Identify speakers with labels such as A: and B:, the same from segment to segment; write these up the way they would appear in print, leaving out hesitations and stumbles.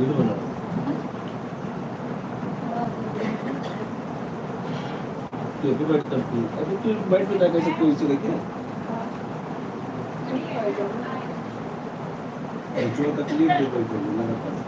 A: Video बना ये भी बैठ सकती है अभी तू बैठ के जाकर सब कोई चले क्या जो तकलीफ दे कोई को लगातार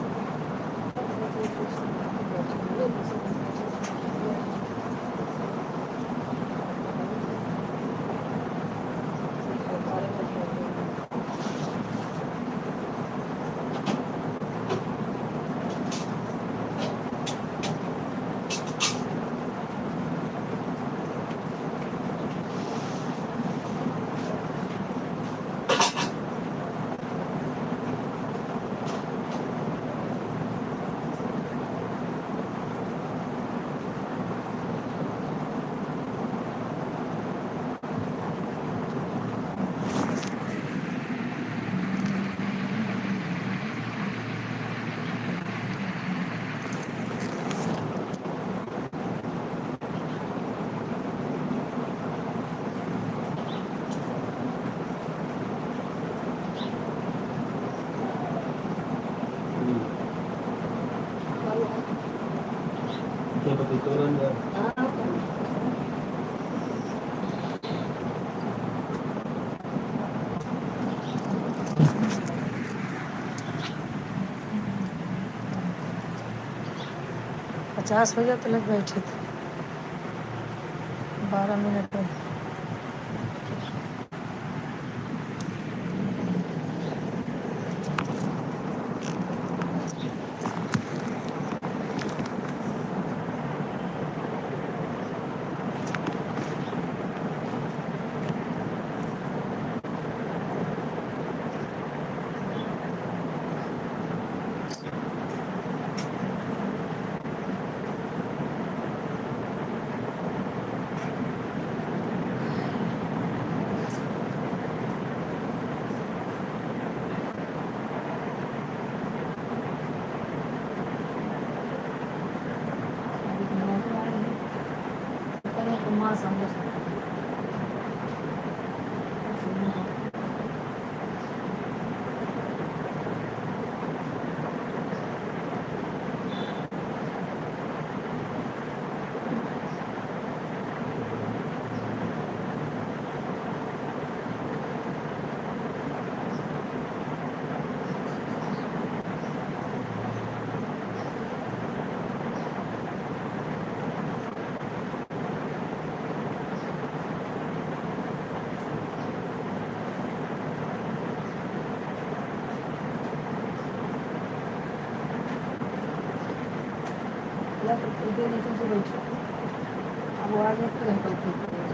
A: seperti turun ya.
B: पचास हो गया तो लग बैठे थे 12 मिनट में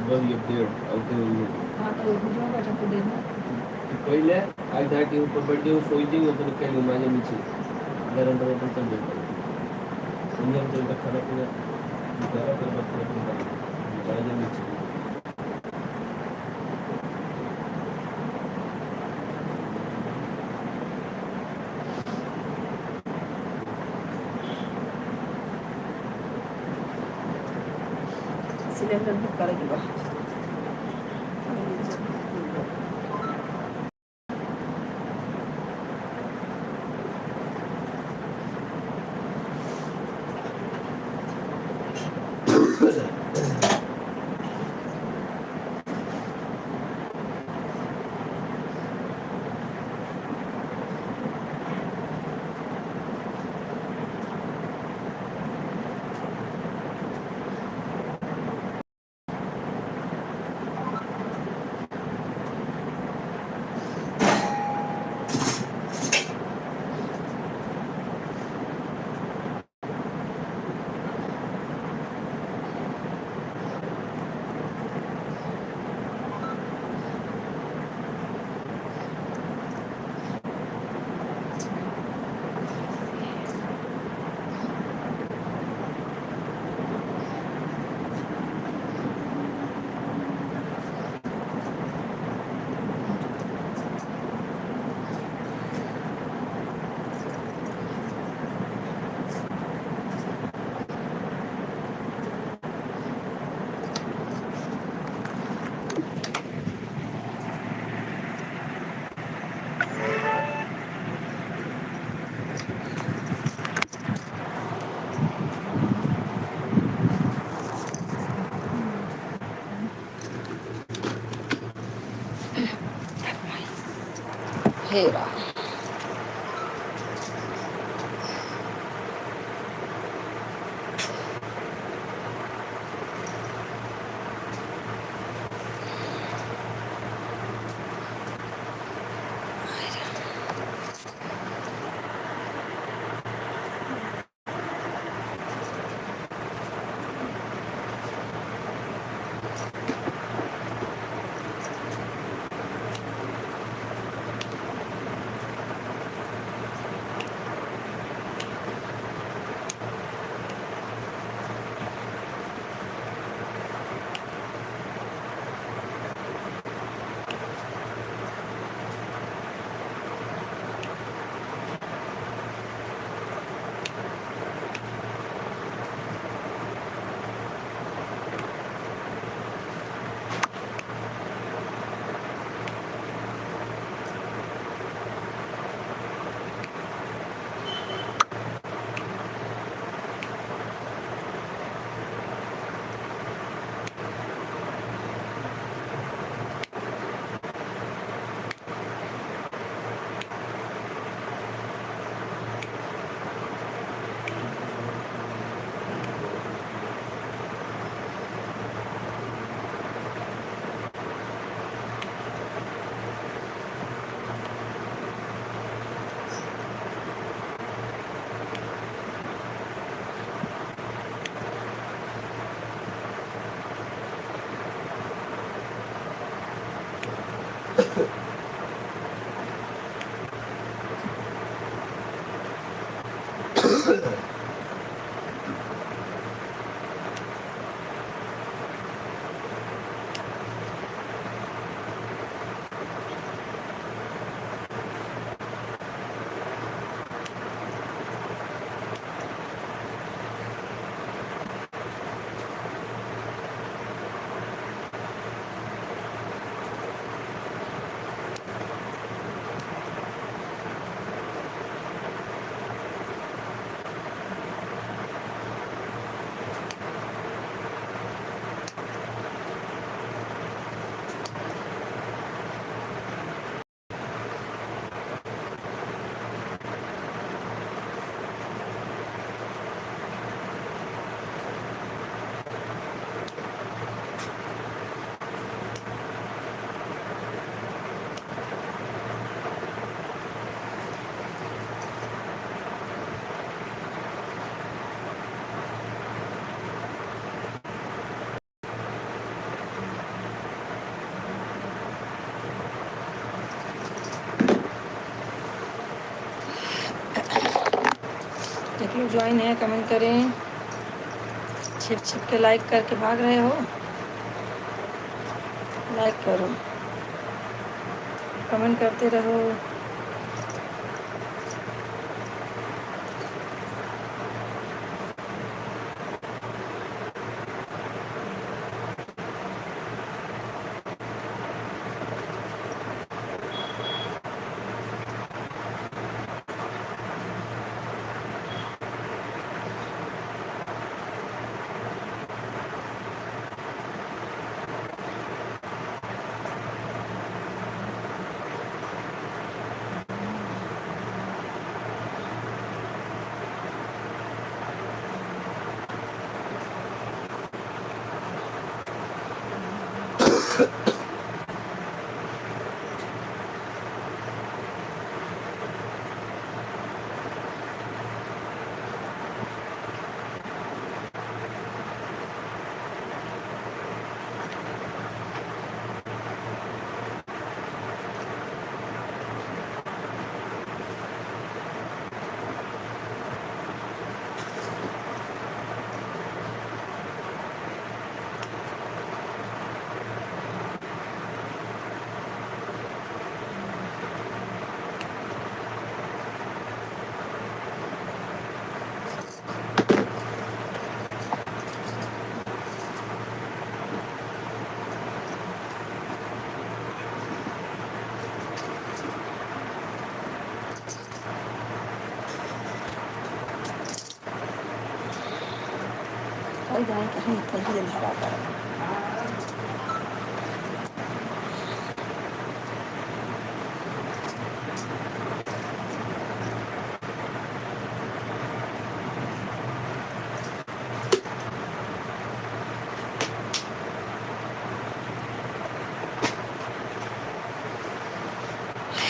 A: बघ अपडेट पहिले आज धाटी ऊपर बर्थडे हो सोई ऊपर कहीं माने नीचे गरम रहे तो चल दुनिया में चलता खाना पीना जरा पर बात करते हैं नीचे
B: सिलेंडर बुक करेगी हे राम। एक लोग ज्वाइन है, कमेंट करें। छिप छिप के लाइक करके भाग रहे हो, लाइक करो, कमेंट करते रहो। कल जाए कहीं कहीं भरा कर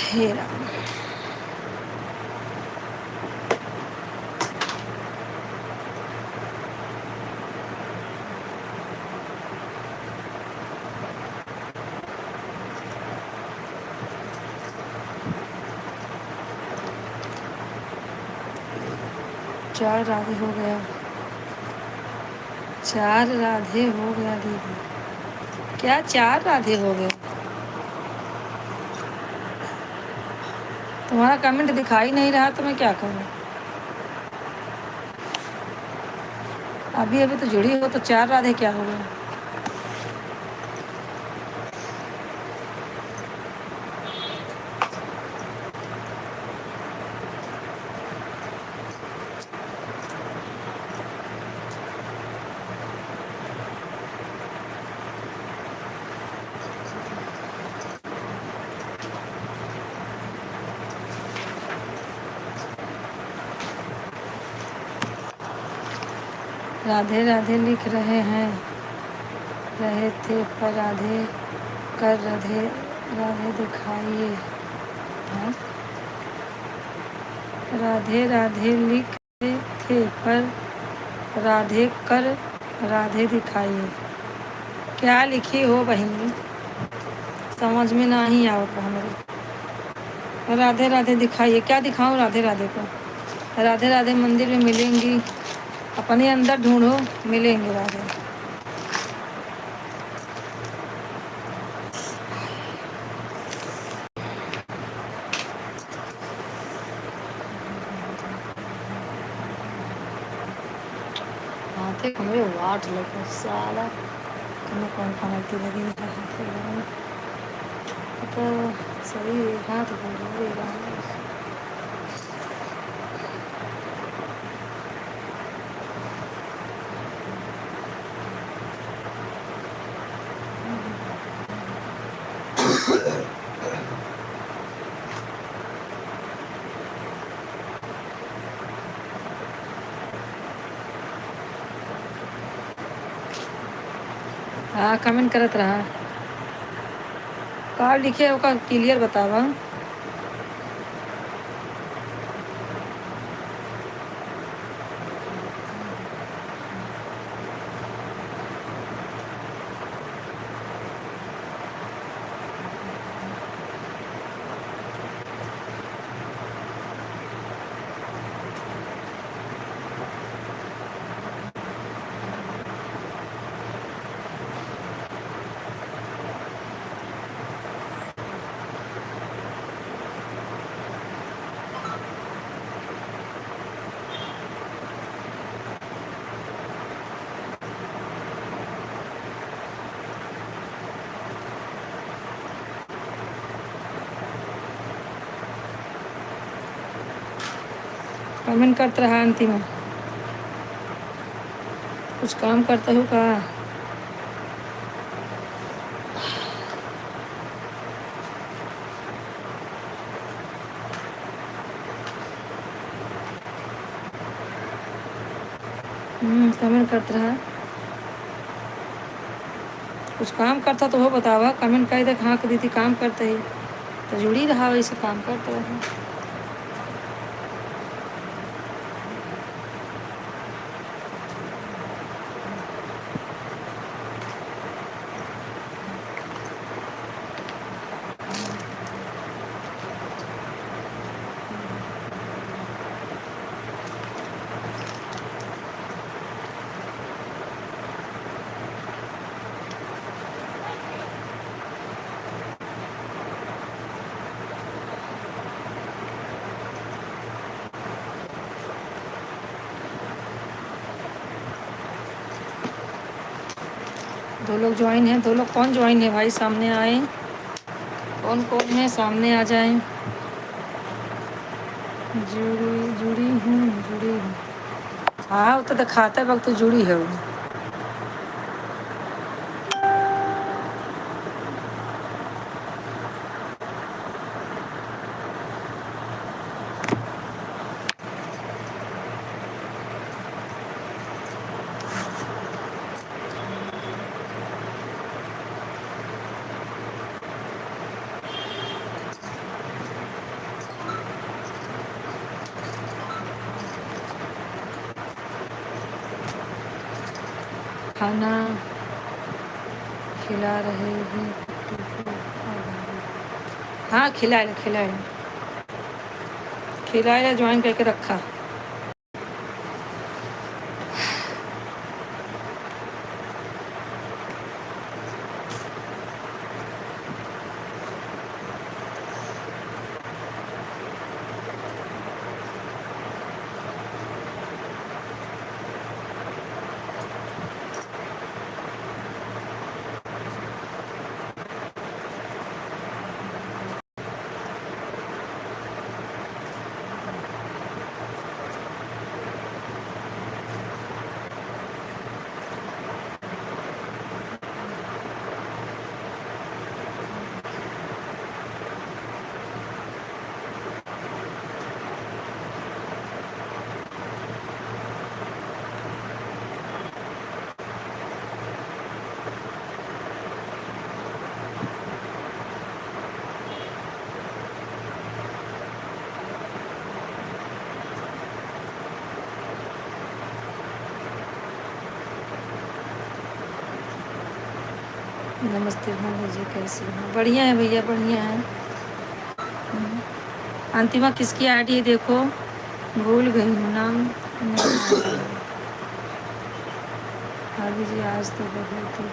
B: हे राम। चार राधे हो गया, 4 राधे हो गया दीदी। क्या 4 राधे हो गए? तुम्हारा कमेंट दिखाई नहीं रहा तो मैं क्या करूं? अभी अभी तो जुड़ी हो तो 4 राधे क्या हो गए? राधे राधे लिख रहे थे पर राधे कर राधे राधे दिखाइए। हाँ? राधे राधे लिख रहे थे पर राधे कर राधे दिखाइए। क्या लिखी हो बहनी, समझ में नहीं आवत हमारे। राधे राधे दिखाइए, क्या दिखाऊं राधे राधे को? राधे राधे मंदिर में मिलेंगी, अपने अंदर ढूंढो, मिलेंगे राधे। हाथे कमरे वाट लगे साला, तुम्हें कौन पनाती लगी है हाथे में? तो सही हाथ बोल रहा है। हाँ कमेंट करत रहा, का लिखे ओका क्लियर बतावा। कमेंट करते रहा अंतिम में, कुछ काम करता हूँ का? कमेंट करते रहा, कुछ काम करता तो वो बतावा। कमेंट कर दे हाँ दीदी काम करते ही तो जुड़ी रहा, वैसे काम करते रहा। दो लोग ज्वाइन हैं, दो लोग कौन ज्वाइन है भाई? सामने आए, कौन कौन है सामने आ जाए। जुड़ी जुड़ी हूँ। हाँ वो तो दिखाता वक्त जुड़ी है वो। खाना खिला रहे हैं कुत्ते को हाँ खिलाए ज्वाइन करके रखा। नमस्ते भाभी जी, कैसे हैं? बढ़िया है भैया, बढ़िया है। अंतिमा किसकी आईडी है देखो, भूल गई हूँ नाम नहीं आया। भाभी जी आज तो बहुत ही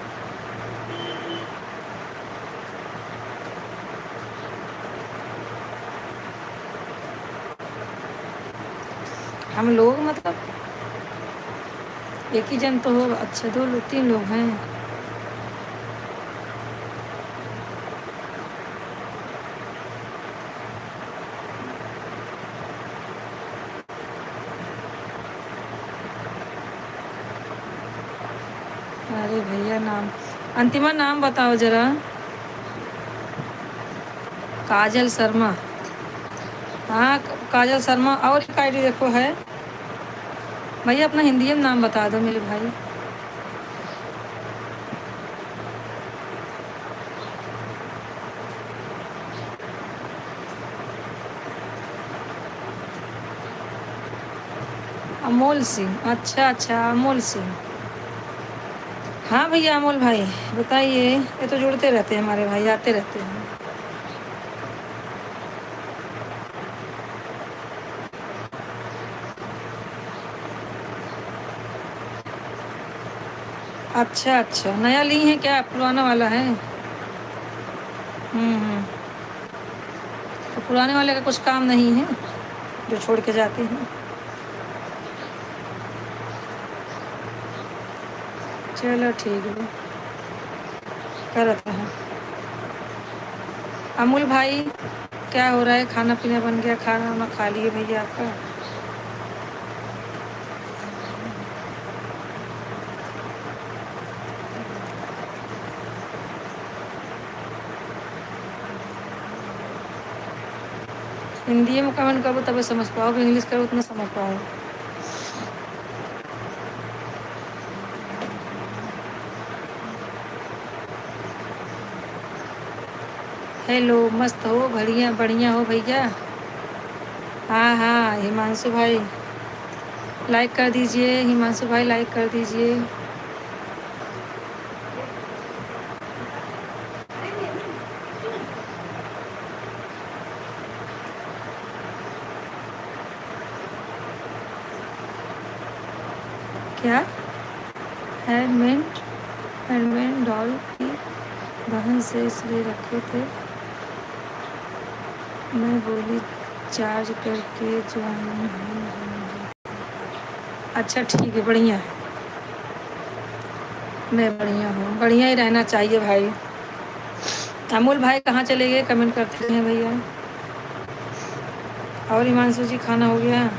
B: हम लोग मतलब एक ही जन तो हो, अच्छा 2 3 लोग हैं। अरे भैया नाम, अंतिमा नाम बताओ जरा। काजल शर्मा, हाँ काजल शर्मा। और एक आईडी देखो है भैया, अपना हिंदी में नाम बता दो मेरे भाई। अमोल सिंह, अच्छा अच्छा अमोल सिंह। हाँ भैया अमोल भाई बताइए, ये तो जुड़ते रहते हैं हमारे भाई, आते रहते हैं। अच्छा अच्छा, नया ली है क्या, पुराना वाला है? हम्म। तो पुराने वाले का कुछ काम नहीं है जो छोड़ के जाते हैं? चलो ठीक है, करते हैं। अमूल भाई क्या हो रहा है, खाना पीना बन गया, खाना वाना खा लिए भैया आपका? हिंदी में कमेंट करो तभी समझ पाओगे, इंग्लिश करो उतना समझ पाओ। हेलो, मस्त हो, बढ़िया बढ़िया हो भैया। हाँ हाँ हिमांशु भाई लाइक कर दीजिए, हिमांशु भाई लाइक कर दीजिए। क्या हैंडमेड, हैंडमेड डॉल की बहन से इसलिए रखे थे, मैं बोली चार्ज करके ज्वाइन हूँ। अच्छा ठीक है, बढ़िया है, मैं बढ़िया हूँ, बढ़िया ही रहना चाहिए भाई। अमूल भाई कहाँ चले गए, कमेंट करते हैं भैया। और हिमांशु जी खाना हो गया?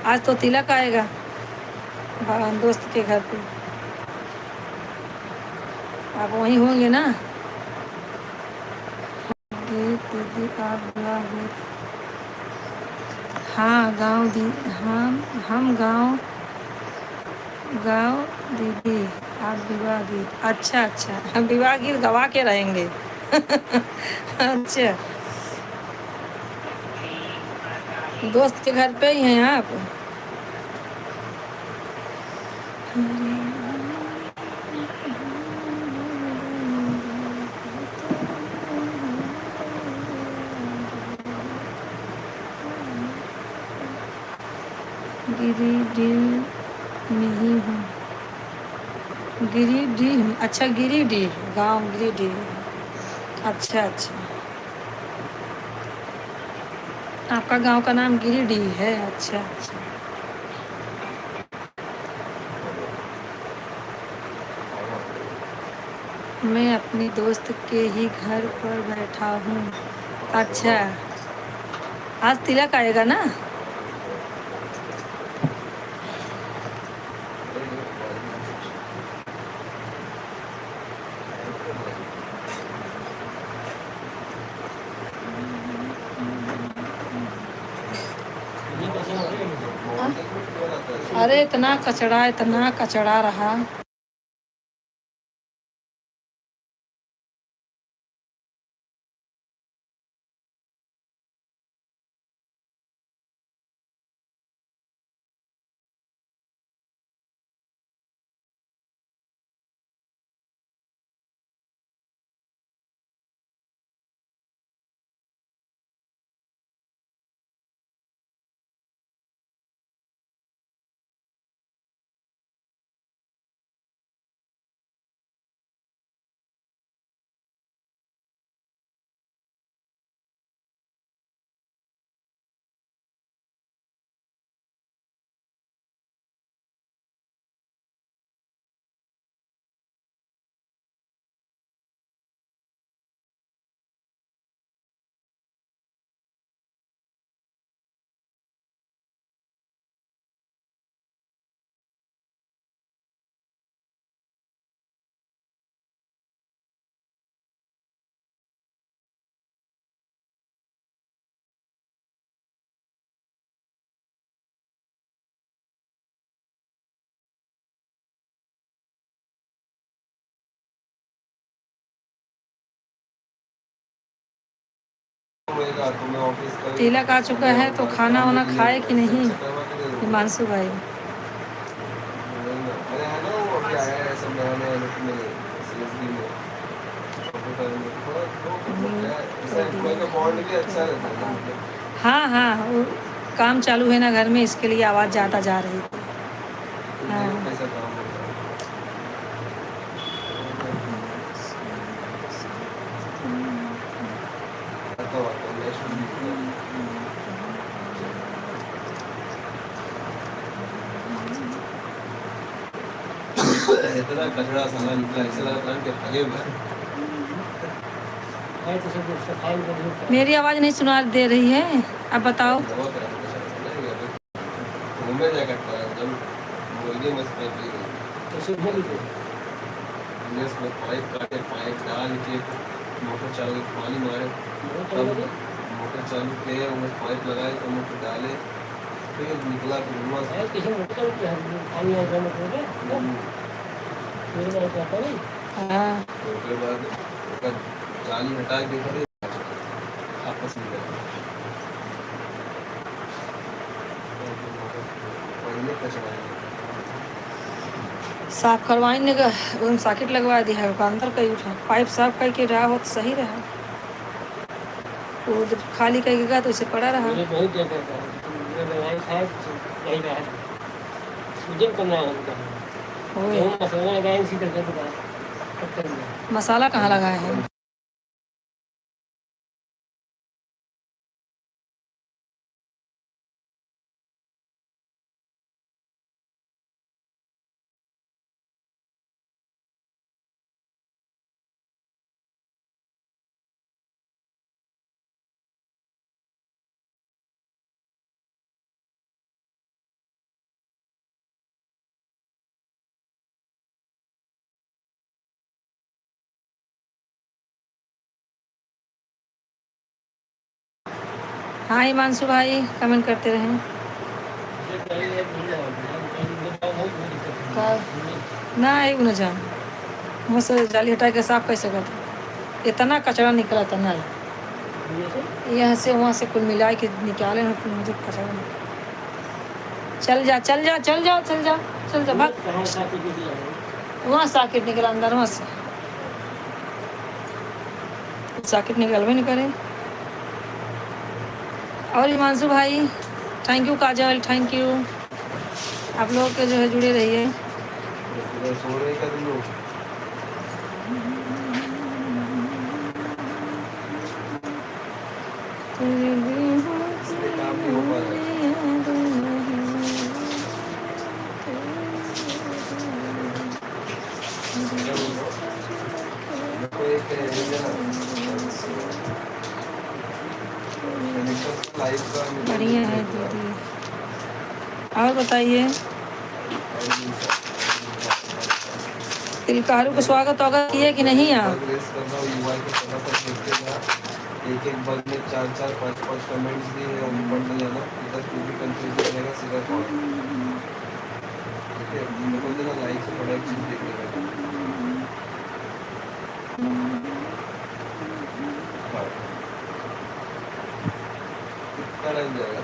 B: आज तो तिलक आएगा दोस्त के घर पे, आप वहीं होंगे ना? दीदी आप बुला गए? हाँ गाँव दी, हम गाँव गाँव दीदी आप विवाह गीत, अच्छा अच्छा हम विवाह गीत गवा के रहेंगे। अच्छा, दोस्त के घर पे ही हैं आप? गिरिडीह में ही हूँ। गिरिडीह, अच्छा गिरिडीह गांव, गिरिडीह। अच्छा अच्छा, आपका गांव का नाम गिरिडीह है। अच्छा अच्छा। मैं अपने दोस्त के ही घर पर बैठा हूँ। अच्छा, आज तिलक आएगा ना? अरे इतना कचड़ा रहा। तिलक आ चुका है तो खाना वाना खाए कि नहीं हिमांशु भाई? हाँ हाँ, वो काम चालू है ना घर में, इसके लिए आवाज़ ज़्यादा जा रही है। हाँ।
A: इतना कचरा साला निकला, ऐसा लगा कि भागे मैं।
B: मेरी आवाज़ नहीं सुना दे रही है, अब बताओ।
A: घूमने जा करता है जब मुर्गे में से में पाइप काटे, पाइप डाल के मोटर चालू पानी मारे, तब मोटर चालू किए, उसमें पाइप लगाए तो मोटर डाले, फिर निकला धुआं से।
B: हाँ।
A: तो उसके बाद जाली हटा के खड़े आपस में पहले कचरा
B: साफ करवाने का सॉकेट लगवा दिया है, अंदर कहीं उठा पाइप साफ करके रहा हो तो सही रहा, वो खाली करेगा तो उसे पड़ा रहा। मसाला कहाँ लगाए हैं? हाँ हिमांशु भाई, कमेंट करते रहें। ना एक न जान मुझसे जाली हटा के साफ कैसे करते, इतना कचरा निकला था ना, यहाँ से वहाँ से कुल मिला के निकाले ना, फिर मुझे कचरा। चल जा चल जा चल जा चल जा चल जा भाग। वहाँ सॉकेट निकला अंदर, वहाँ से सॉकेट निकलवे नहीं करे। और हिमांशु भाई thank you, Kajal thank you. आप लोग के जो है जुड़े रहिए।
A: इधर सो रहे क्या तुम लोग? इसलिए काम नहीं हो पा रहा है। क्या बोल रहे हो? मेरे को एक ये देना, लाइव का मुझे
B: बढ़िया है
A: लिंक भेजना।
B: दीदी। और बताइए, तिलकारू को स्वागत वागत किए कि नहीं आप?
A: प्रोग्रेस कर रहा हूँ, UI को फटाफट देखते जा। एक बग में 4-4, 5-5 कमेंट्स दिए हैं, वो भी पढ़ते जाना। इधर कुछ भी कंफ्यूज हो जाएगा, सीधा कॉल। ठीक है, तो बोल देना लाइव से बड़ा एक चीज देखने का। हाँ, कितना टाइम जाएगा?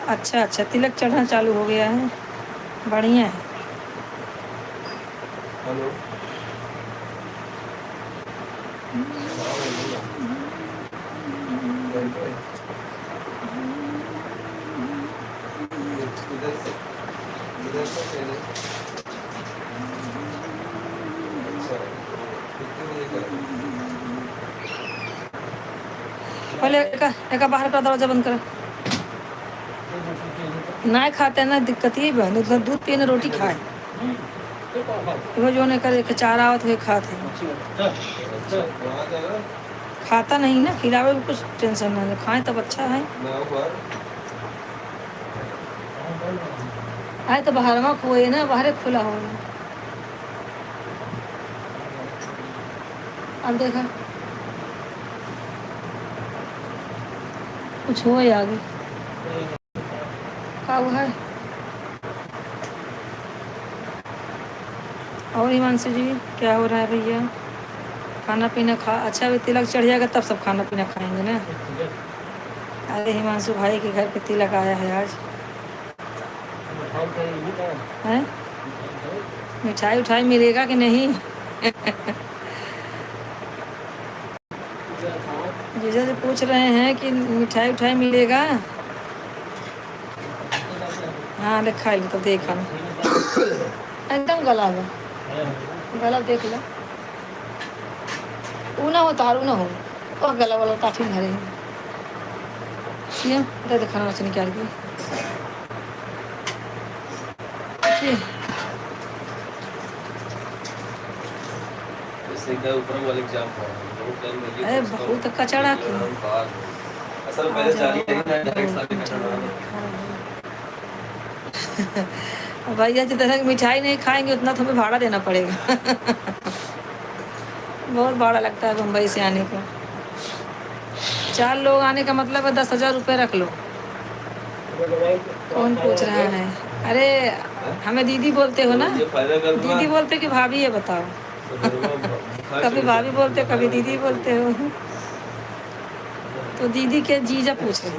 B: अच्छा अच्छा, तिलक चढ़ना चालू हो गया है, बढ़िया है।
A: हेलो, हाँ बोलो। इधर से पहले। अच्छा, कितने बजे का?
B: पहले एक बाहर का दरवाजा बंद करो। ना खाते ना दिक्कत ही बहन, उतना दूध पिए ना रोटी खाए। वो जो ने करे के चारा आवत हुए खाते
A: अच्छा, वहाँ जाना?
B: खाता नहीं ना, खिलावे में कुछ टेंशन ना है, खाएं तब अच्छा है।
A: मैं ऊपर।
B: आए तो बाहर में खोए ना, बाहर खुला हो। अब देखा कुछ हो आगे का हुआ है। और हिमांशु जी क्या हो रहा है भैया? खाना पीना खा, अच्छा अभी तिलक चढ़ जाएगा तब सब खाना पीना खाएंगे ना। अरे हिमांशु भाई के घर पे तिलक आया है आज। है मिठाई उठाई मिलेगा कि नहीं? जीजा जी पूछ रहे हैं कि मिठाई उठाई मिलेगा। हाँ ले खा लो तो देखा ना, एकदम गला में गला देख लो। ऊ ना हो तारू ना हो, और गला वाला काठी धरे ये दे खाना वैसे निकाल के।
A: ऊपर वाले एग्जाम
B: अरे बहुत कचड़ा की
A: असल पहले जारी है ना, डायरेक्ट सारे कचड़ा।
B: भैया जितना की मिठाई नहीं खाएंगे उतना तुम्हें भाड़ा देना पड़ेगा। बहुत भाड़ा लगता है मुंबई से आने का। 4 लोग आने का मतलब है 10,000 रुपये रख लो। कौन पूछ रहा है? अरे हमें दीदी बोलते हो ना, दीदी बोलते कि भाभी है बताओ। कभी भाभी बोलते कभी दीदी बोलते हो। तो दीदी के जीजा पूछ रहे हैं।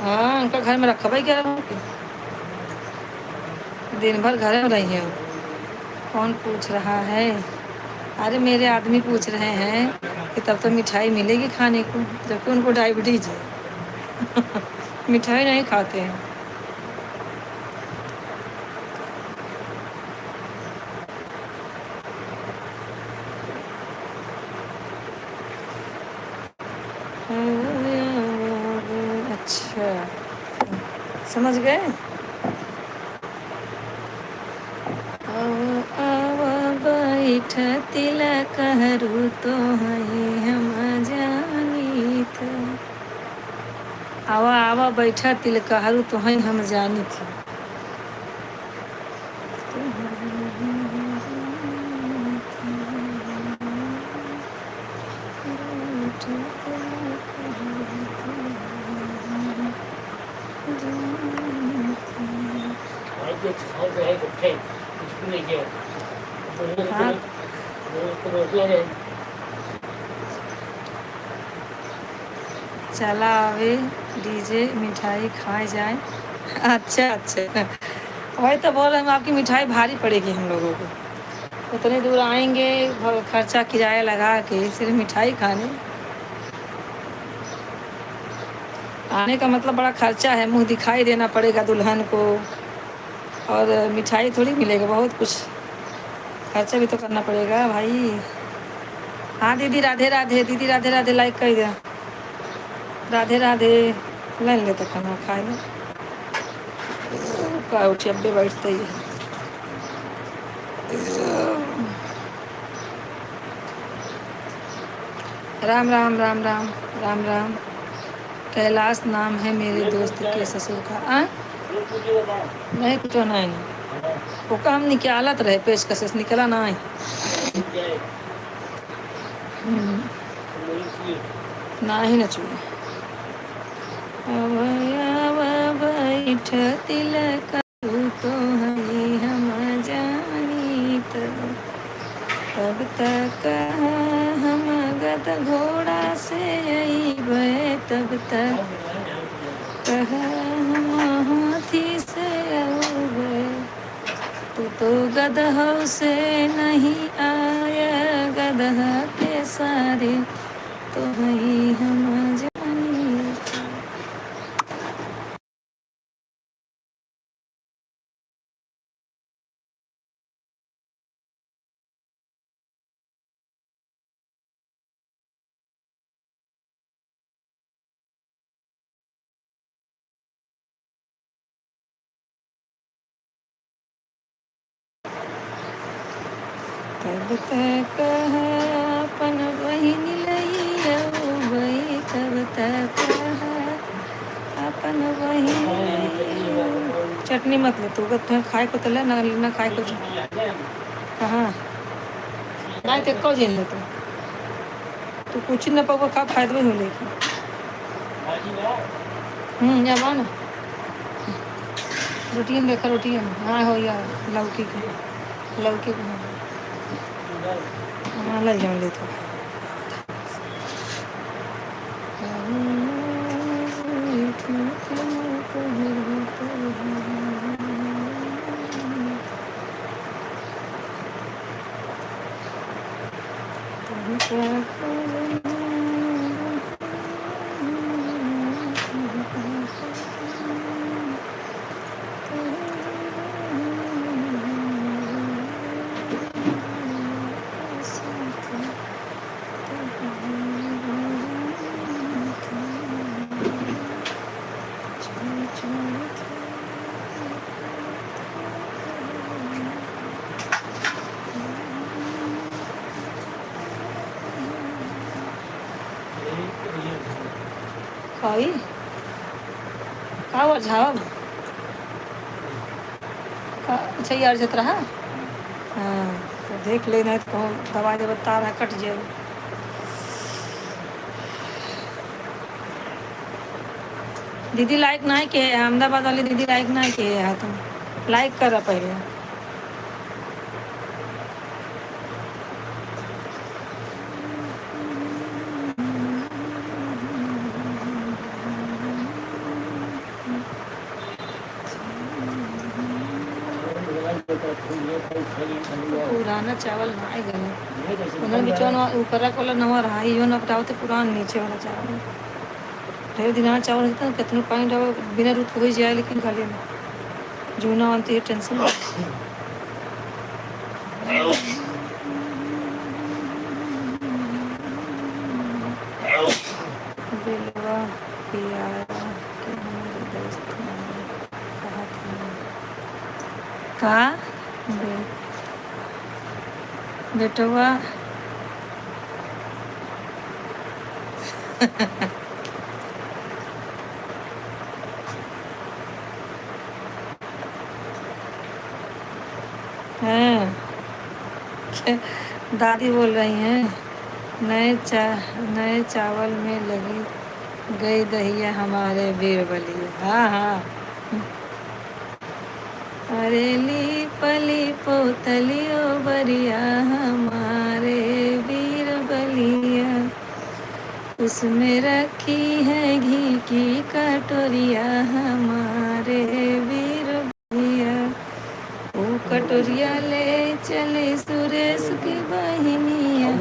B: हाँ उनका घर में रखा भाई क्या दिन भर घर में रही है। कौन पूछ रहा है? अरे मेरे आदमी पूछ रहे हैं कि तब तो मिठाई मिलेगी खाने को, जबकि उनको डायबिटीज है। मिठाई नहीं खाते हैं। अच्छा समझ गए। बैठ तिलक हरू तो हम जानी थे। आवा आवा बैठा तिलक हरू तो हम जानी थी। हाँ चला आवे डीजे मिठाई खाए जाए। अच्छा अच्छा, वही तो बोल रहे हम, आपकी मिठाई भारी पड़ेगी हम लोगों को। उतने दूर आएंगे, खर्चा किराया लगा के सिर्फ मिठाई खाने। आने का मतलब बड़ा खर्चा है, मुंह दिखाई देना पड़ेगा दुल्हन को, और मिठाई थोड़ी मिलेगा, बहुत कुछ खर्चा भी तो करना पड़ेगा भाई। हाँ दीदी राधे राधे, दीदी राधे राधे, लाइक कर दिया, राधे राधे। लाइन ले तो खाना खाए लो, का उठी अब्बे बैठते ही। राम राम राम राम राम राम। कैलाश नाम है मेरे दोस्त के ससुर का। नहीं कुछ नहीं, वो काम निकालत रहे, पेशकश निकला ना है। ना ही न छुए। बैठ तिलक तो हई हम जानी, तब तक हम गद घोड़ा से अइबै, तब तक कह हम हाथी से अइबै। तू तो गदह से नहीं आया, गदह के सारे तो हई हम जानी। तब तक अपन बहिन लइया अइबै, तब तक अपन बहिन लइया। चटनी मत ले तू, अगर तुम्हें खाए को तो ले, ना खाए को कहाँ नहीं तो को झेल ले तू कुछ न पाओ खा, फायदा हो लेगी। या ना रोटियन देखा, रोटियन हाँ हो यार, लौकी के लौकी के हाँ ले जाओ ले तो। खाई का झावा अच्छा यार जत रहा। हाँ तो देख लेना, तो कहूँ दवा जब तार कट जाए। दीदी लाइक नहीं के है, अहमदाबाद वाली दीदी लाइक नहीं के है, तुम लाइक कर पहले। पुराना चावल नहीं गले उन्हें बिचौन ऊपर वाला नवा रहा, यो न बताओ तो पुरान नीचे वाला चावल। ढेर दिन चावल रहता है, कितने पानी डालो बिना रूप हो जाए, लेकिन गले में जूना बनती है टेंशन। बिलवा पियारा के हमारे दोस्त ने कहा था का बेटवा हैं दादी बोल रही हैं, नए चावल में लगी गई दहिया हमारे बीरबली। हाँ हाँ, अरेली पली पोतलियो बरिया हमारे बीरबलिया, उसमें रखी है घी की कटोरिया हमारे वीर भैया। वो कटोरिया ले चले सुरेश की बहनिया।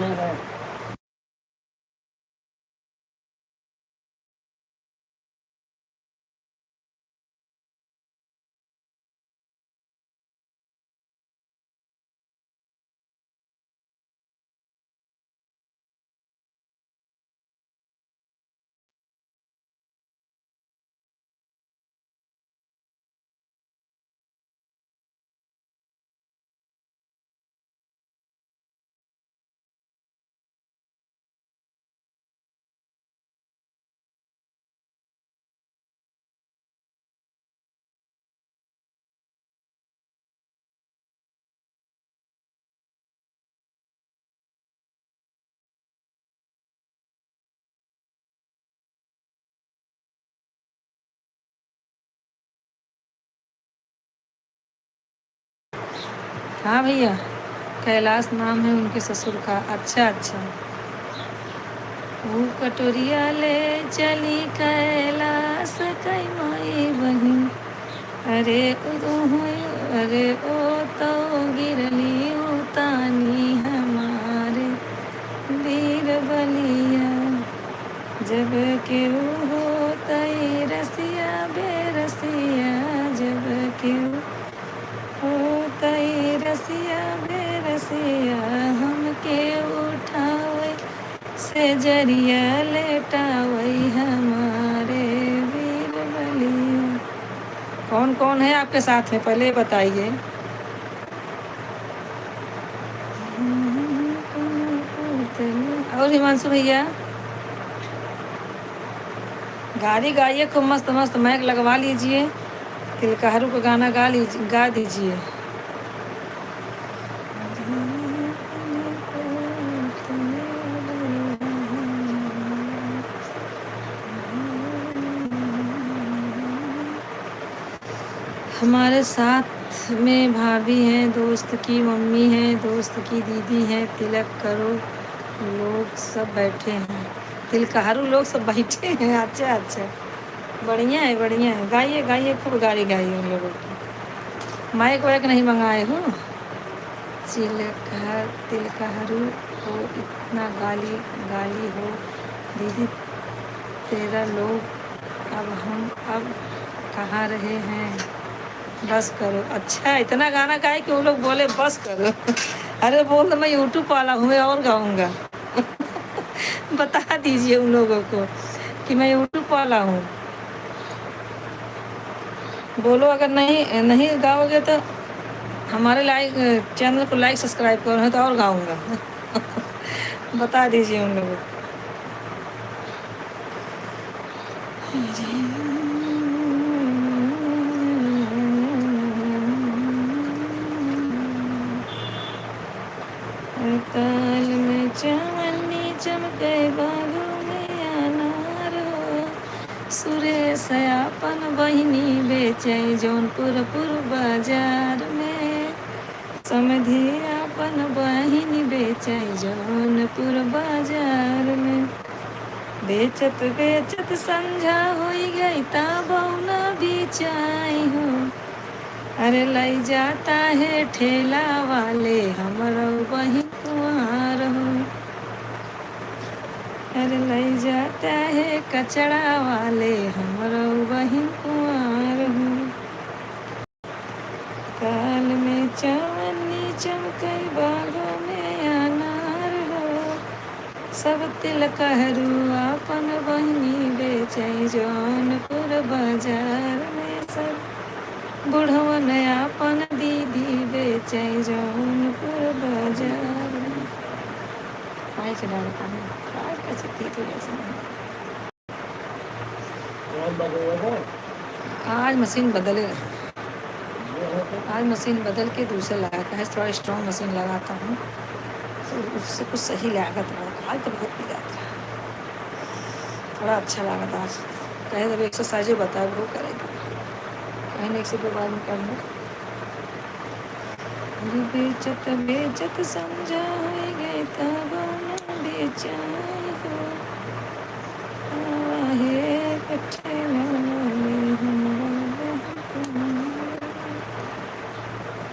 B: हाँ भैया, कैलाश नाम है उनके ससुर का। अच्छा अच्छा। वो कटोरिया ले चली कैलाश कई माई बहिन। अरे अरे ओ तो गिरली उतानी हमारे वीर बलिया। जब के हो तई रसिया बेरसिया। जब के हो तई रसिया बेरसिया। हमके उठावे से जरिया लेटावई हमारे वीर बलिया। कौन कौन है आपके साथ में पहले बताइए। और हिमांशु भैया गाड़ी गाइए खूब मस्त मस्त, माइक लगवा लीजिए, तिलकहरू का गाना गा दीजिए। हमारे साथ में भाभी हैं, दोस्त की मम्मी है, दोस्त की दीदी है। तिलक करो लोग सब बैठे हैं। तिलकहरू लोग सब बैठे हैं। अच्छा अच्छा, बढ़िया है बढ़िया है। गाइए गाइए खूब गाड़ी गाइए उन लोगों की। माइक वाइक नहीं मंगाए हो। तिलकहरू को इतना गाली गाली हो दीदी तेरा लोग। अब कहाँ रहे हैं, बस करो। अच्छा, इतना गाना गाए कि वो लोग बोले बस करो। अरे बोल, मैं यूट्यूब वाला हूँ, मैं और गाऊंगा। बता दीजिए उन लोगों को कि मैं यूट्यूब वाला हूँ। बोलो, अगर नहीं नहीं गाओगे तो हमारे चैनल को लाइक सब्सक्राइब करो, तो और गाऊंगा। बता दीजिए उन लोगों को। ताल में चवन्नी चमके बागों में अनार हो। सुरेश अपन बहिनी बेचे जौनपुर बाजार में। समधी अपन बहिनी बेचे जौनपुर बाजार में। बेचत बेचत संझा हो गई ताबौना बिचाई हो। अरे लई जाता है ठेला वाले हमरो बहिन कुंवार हो। अरे लई जाता है कचड़ा वाले हमरो बहिन कुंवार हो। काल में चवन्नी चमकई बागों में अनार हो। सब तिलकहरू अपन बहिनी बेचे जौनपुर बाजार में। सब बुढ़वन अपन दीदी बेचे जौनपुर बाजार में। चला कैसे थी तो आज मशीन बदले। आज मशीन बदल के दूसरे लगा है, थोड़ा स्ट्रॉन्ग मशीन लगाता हूँ तो उससे कुछ सही लागत है। आज तो बहुत पी जाता है, थोड़ा अच्छा लागत। आज कहे जब एक्सरसाइज बताए वो करेगा, कहीं नहीं से बाद में करना। बेचत बेचत समझा हो गए तब बेचाई हो।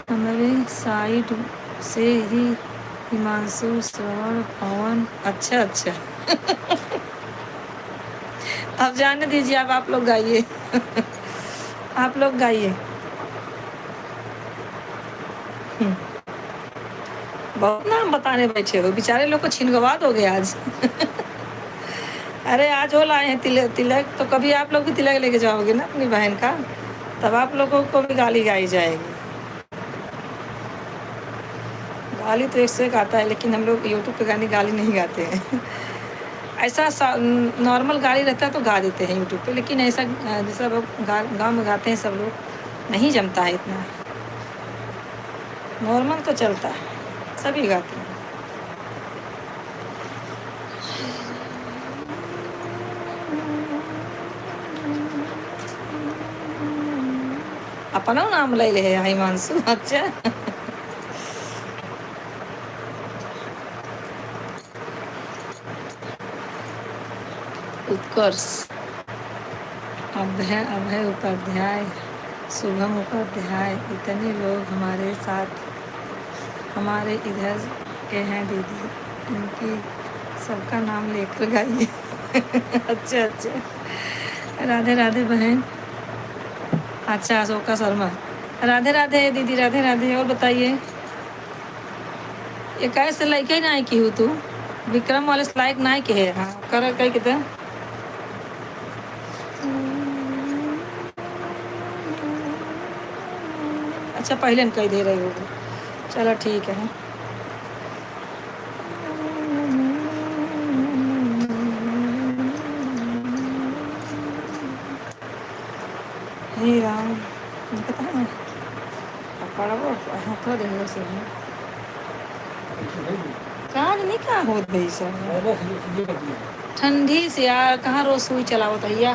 B: हमारे साइड से ही हिमांशु, श्रवण, पवन। अच्छा अच्छा, अब जाने दीजिए, अब आप लोग गाइए। आप लोग गाइए। बहुत नाम बताने बैठे हो, बेचारे लोग को छिनगवा दोगे आज। अरे आज वो लाए हैं तिलक, तिलक तो कभी आप लोग भी तिलक लेके जाओगे ना अपनी बहन का, तब आप लोगों को भी गाली गाई जाएगी। गाली तो एक से एक आता है, लेकिन हम लोग यूट्यूब पे गाने गाली नहीं गाते हैं। ऐसा नॉर्मल गाली रहता है तो गा देते हैं यूट्यूब पे, लेकिन ऐसा जैसा लोग गाँव में गाते हैं सब लोग, नहीं जमता है इतना। नॉर्मल तो चलता है, सभी गाते हैं। अपना नाम ले ले है हिमांशु। अच्छा, उत्कर्ष, अभय अभय उपाध्याय, शुभम उपाध्याय, इतने लोग हमारे साथ, हमारे इधर के हैं दीदी, इनकी सबका नाम लेकर गाइए। अच्छा अच्छा, राधे राधे बहन। अच्छा, अशोका शर्मा, राधे राधे दीदी, राधे राधे। और बताइए, ये कैसे लड़के ना की हूँ तू, विक्रम वाले स्लाइक ना के है। हाँ कर कई कितना। अच्छा, पहले न कही दे रहे हो, चलो ठीक है। हे राम, पता है पड़ो हाथों देंगे से काज नहीं कहाँ होत भाई सब, ठंडी से यार कहाँ रोज सुई चलाओ भैया,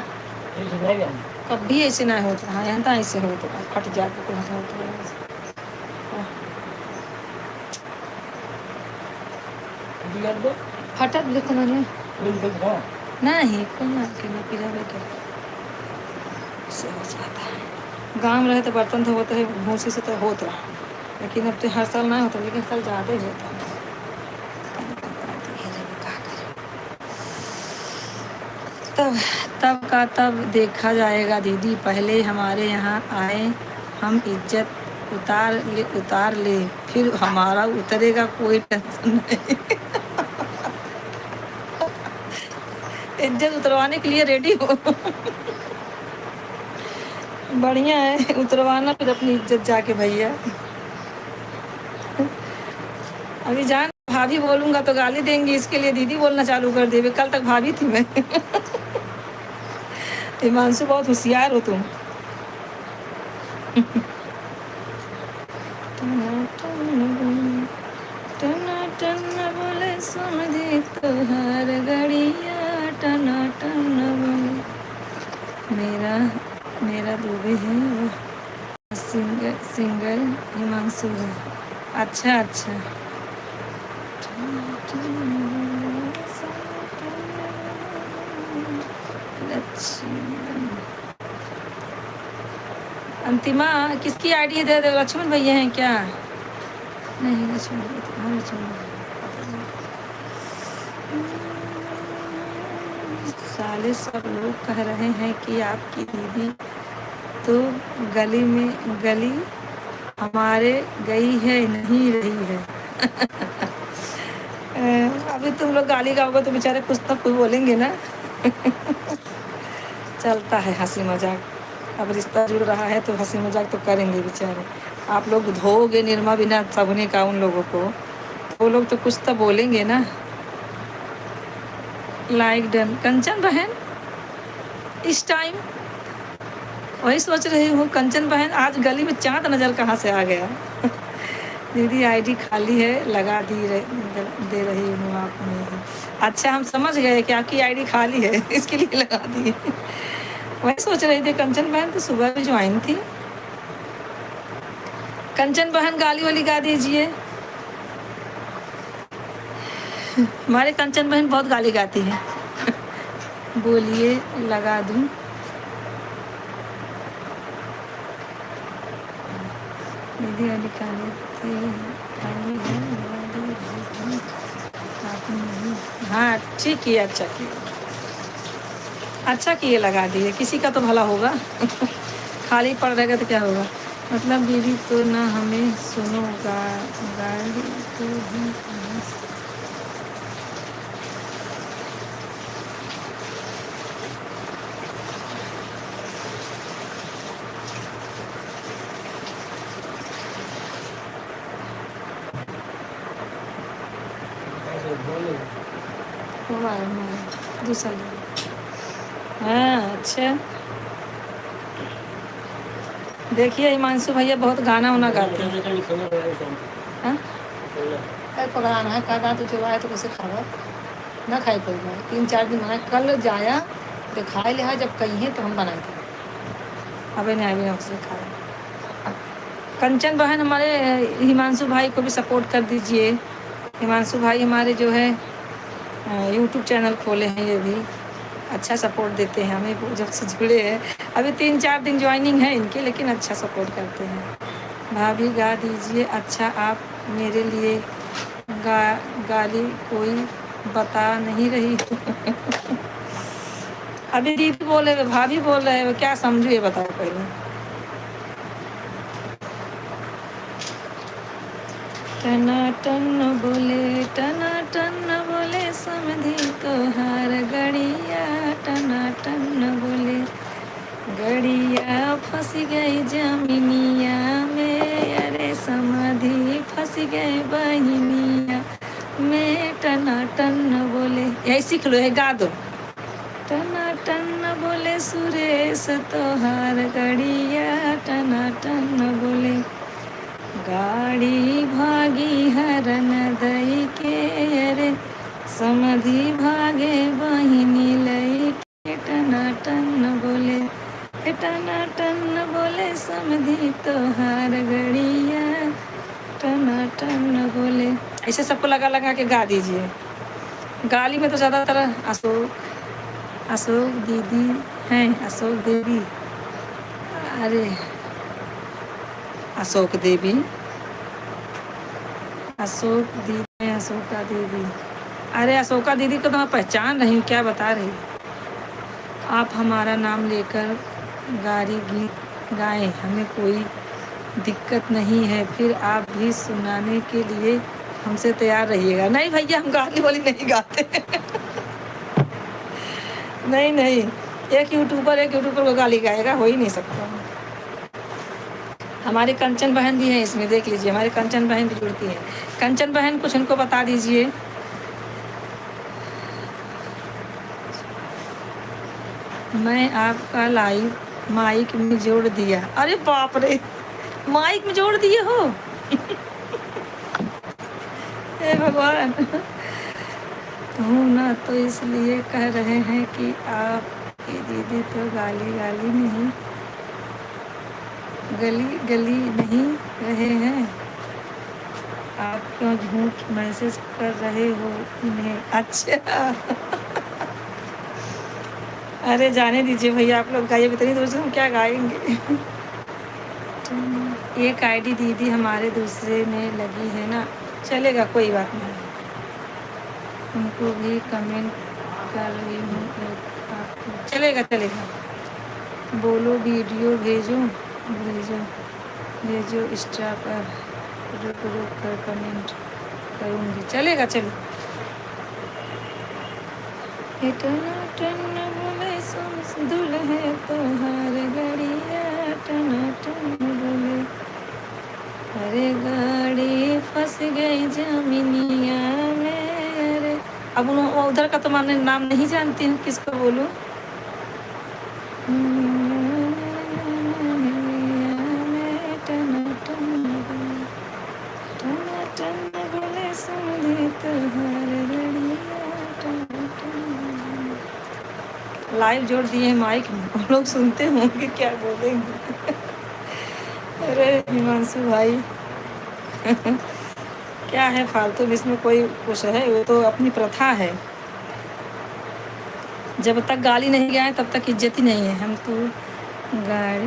B: कभी ऐसे ना होता। हाँ यहाँ ऐसे होता, फट जाते कोई होता फटत देखो ना नहीं कोई ना अकेला पिरावे के से हो जाता है। गाँव में रहे तो बर्तन तो होते है भूसी से तो होता रहा, लेकिन अब तो हर साल ना होता, लेकिन साल ज़्यादा ही होता है। तब तब का तब देखा जाएगा दीदी, पहले हमारे यहाँ आए, हम इज्जत उतार ले, फिर हमारा उतरेगा, कोई टेंशन नहीं। इज्जत उतरवाने के लिए रेडी हो। बढ़िया है, उतरवाना फिर अपनी इज्जत जाके भैया। अभी जान भाभी बोलूंगा तो गाली देंगी, इसके लिए दीदी बोलना चालू कर देवे। कल तक भाभी थी मैं। हिमांशु बहुत होशियार हो तुम। बोले समझी तुहार गड़िया, टना टन बोले। मेरा मेरा दूबे है वो सिंगर हिमांशु है। अच्छा अच्छा, अंतिमा किसकी आईडी दे दे, लक्ष्मण भैया हैं क्या? नहीं लक्ष्मण भैया, लक्ष्मण साले सब लोग कह रहे हैं कि आपकी दीदी तो गली हमारे गई है, नहीं रही है। अभी तुम लोग गाली गाओगे तो बेचारे कुछ तो कोई बोलेंगे ना। चलता है हंसी मजाक, अब रिश्ता जुड़ रहा है तो हंसी मजाक तो करेंगे बेचारे। आप लोग धोओगे निर्मा बिना साबुने का उन लोगों को, वो लोग तो कुछ तो बोलेंगे ना। Like done. कंचन बहन इस टाइम वही सोच रही हूँ, कंचन बहन आज गली में चांद नज़र कहाँ से आ गया। दीदी आईडी खाली है, लगा दे रही हूँ आपने। अच्छा, हम समझ गए कि आपकी आईडी खाली है, इसके लिए लगा दी। वही सोच रही थी, कंचन बहन तो सुबह भी ज्वाइन थी। कंचन बहन गाली वाली गा दीजिए। हमारे कंचन बहन बहुत गाली गाती है। बोलिए लगा दूं। दीदी वाली काले थे, काले हैं, वाली दीदी, आपने नहीं। हाँ ठीक किए, अच्छा किए, अच्छा किए लगा दिए, किसी का तो भला होगा। खाली पड़ रहेगा तो क्या होगा। मतलब बीवी तो ना हमें सुनो, गाली तो भी कहाँ से-
A: ऐसे बोले
B: हुआ है हमारा दूसरा लिया। हाँ अच्छा। देखिए हिमांशु भैया बहुत गाना वाना गाते हैं। हाँ? कल पकड़ाना है, कल रात चुराया तो कैसे खावा ना खाए कोई बार, 3-4 दिन मना, कल जाया तो खाए लिहा, जब कहीं है तो हम बनाए थे। अबे नहीं अभी हमसे खाए। कंचन बहन हमारे हिमांशु भाई को भी सपोर्ट कर दीजिए। हिमांशु भाई हमारे जो है यूट्यूब चैनल खोले हैं, ये भी अच्छा सपोर्ट देते हैं हमें, वो जब से जुड़े हैं। अभी 3-4 दिन ज्वाइनिंग है इनके, लेकिन अच्छा सपोर्ट करते हैं। भाभी गा दीजिए, अच्छा आप मेरे लिए गा गाली कोई बता नहीं रही। अभी दीदी बोल रहे, भाभी बोल रहे हो, क्या समझू ये बताओ पहले। टनाटन बोले, टनाटन बोले समधी तोहार गड़िया, टनाटन बोले गड़िया फंस गई जमीनिया में, अरे समधी फंस गए बहिनिया में, टनाटन बोले। यही सीख लो, ये गा दो। टनाटन बोले सुरेश तोहार गड़िया, टनाटन बोले गाड़ी भागी हरन दई के, अरे समधी भागे बहिनी लई के, टनाटन बोले, टनाटन बोले समधी तोहार गड़िया, टनाटन बोले। ऐसे सबको लगा लगा के गा दीजिए। गाली में तो ज़्यादातर अशोक, अशोक दीदी हैं, अशोक देवी, अरे अशोक देवी, अशोक दीदी हैं, अशोका देवी, अरे अशोका दीदी को तो मैं पहचान रही हूँ, क्या बता रही। आप हमारा नाम लेकर गारी गीत गाएं, हमें कोई दिक्कत नहीं है, फिर आप भी सुनाने के लिए हमसे तैयार रहिएगा। नहीं भैया हम गाली वाली नहीं गाते। नहीं नहीं, एक यूट्यूबर को गाली गाएगा, हो ही नहीं सकता। हमारी कंचन बहन भी है इसमें, देख लीजिए हमारी कंचन बहन भी जुड़ती है। कंचन बहन कुछ उनको बता दीजिए। मैं आपका लाइव माइक में जोड़ दिया, अरे बाप रे, माइक में जोड़ दिए हो। हे भगवान। हूँ ना तो इसलिए कह रहे हैं कि आपकी दीदी तो गाली गाली नहीं, गली गली नहीं रहे हैं, आप क्यों झूठ मैसेज कर रहे हो उन्हें। अच्छा। अरे जाने दीजिए भैया, आप लोग गाइए, इतनी दूर से हम क्या गाएंगे। एक आईडी दीदी हमारे दूसरे में लगी है ना, चलेगा कोई बात नहीं, उनको भी कमेंट कर रही हूँ, आपको चलेगा चलेगा। बोलो वीडियो भेजो, भेजो भेजो इंस्टा पर, रुक रुक कर कमेंट करूँगी, चलेगा चलो। टना टन बोले दुल्हे तोहार गड़िया, टना टन बोले अरे गाड़ी फंस गई जमीनिया में, अरे अब उधर का तो मैं नाम नहीं जानती हूँ, किसको बोलूँ। लाइव जोड़ दिए माइक में, हम लोग सुनते होंगे क्या बोलेंगे। अरे हिमांशु भाई। क्या है फालतू में, इसमें कोई कुछ है, वो तो अपनी प्रथा है। जब तक गाली नहीं गाए तब तक इज्जत ही नहीं है। हम तो गाड़ी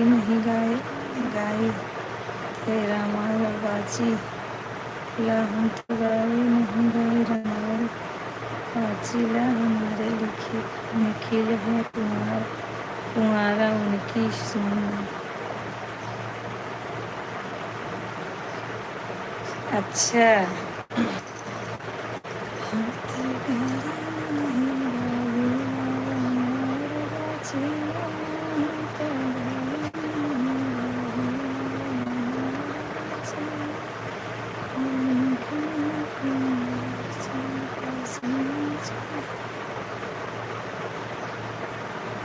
B: नहीं गाई थे रामायण बाची ला, हम तो गाड़ी नहीं गाई रामायण बाची ला, हमारे लिखे निखिल है तुम्हारा उनकी सुन। अच्छा,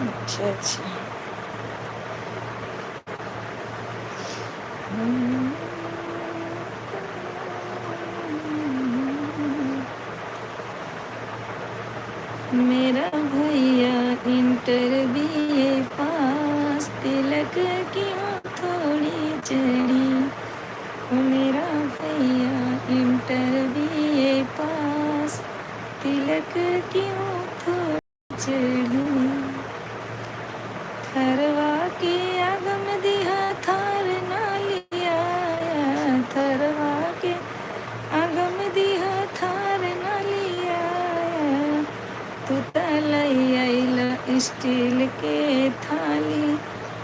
B: अच्छा अच्छा। मेरा भैया इंटर बीए पास, तिलक क्यों थोड़ी चढ़ी। मेरा भैया इंटर बीए पास, तिलक क्यों थोड़ी चढ़ी। थरवा के आगम दिया थार ना लिया, थरवा के आगम दिया थार ना लिया। तू तलई आइला स्टील के थाली,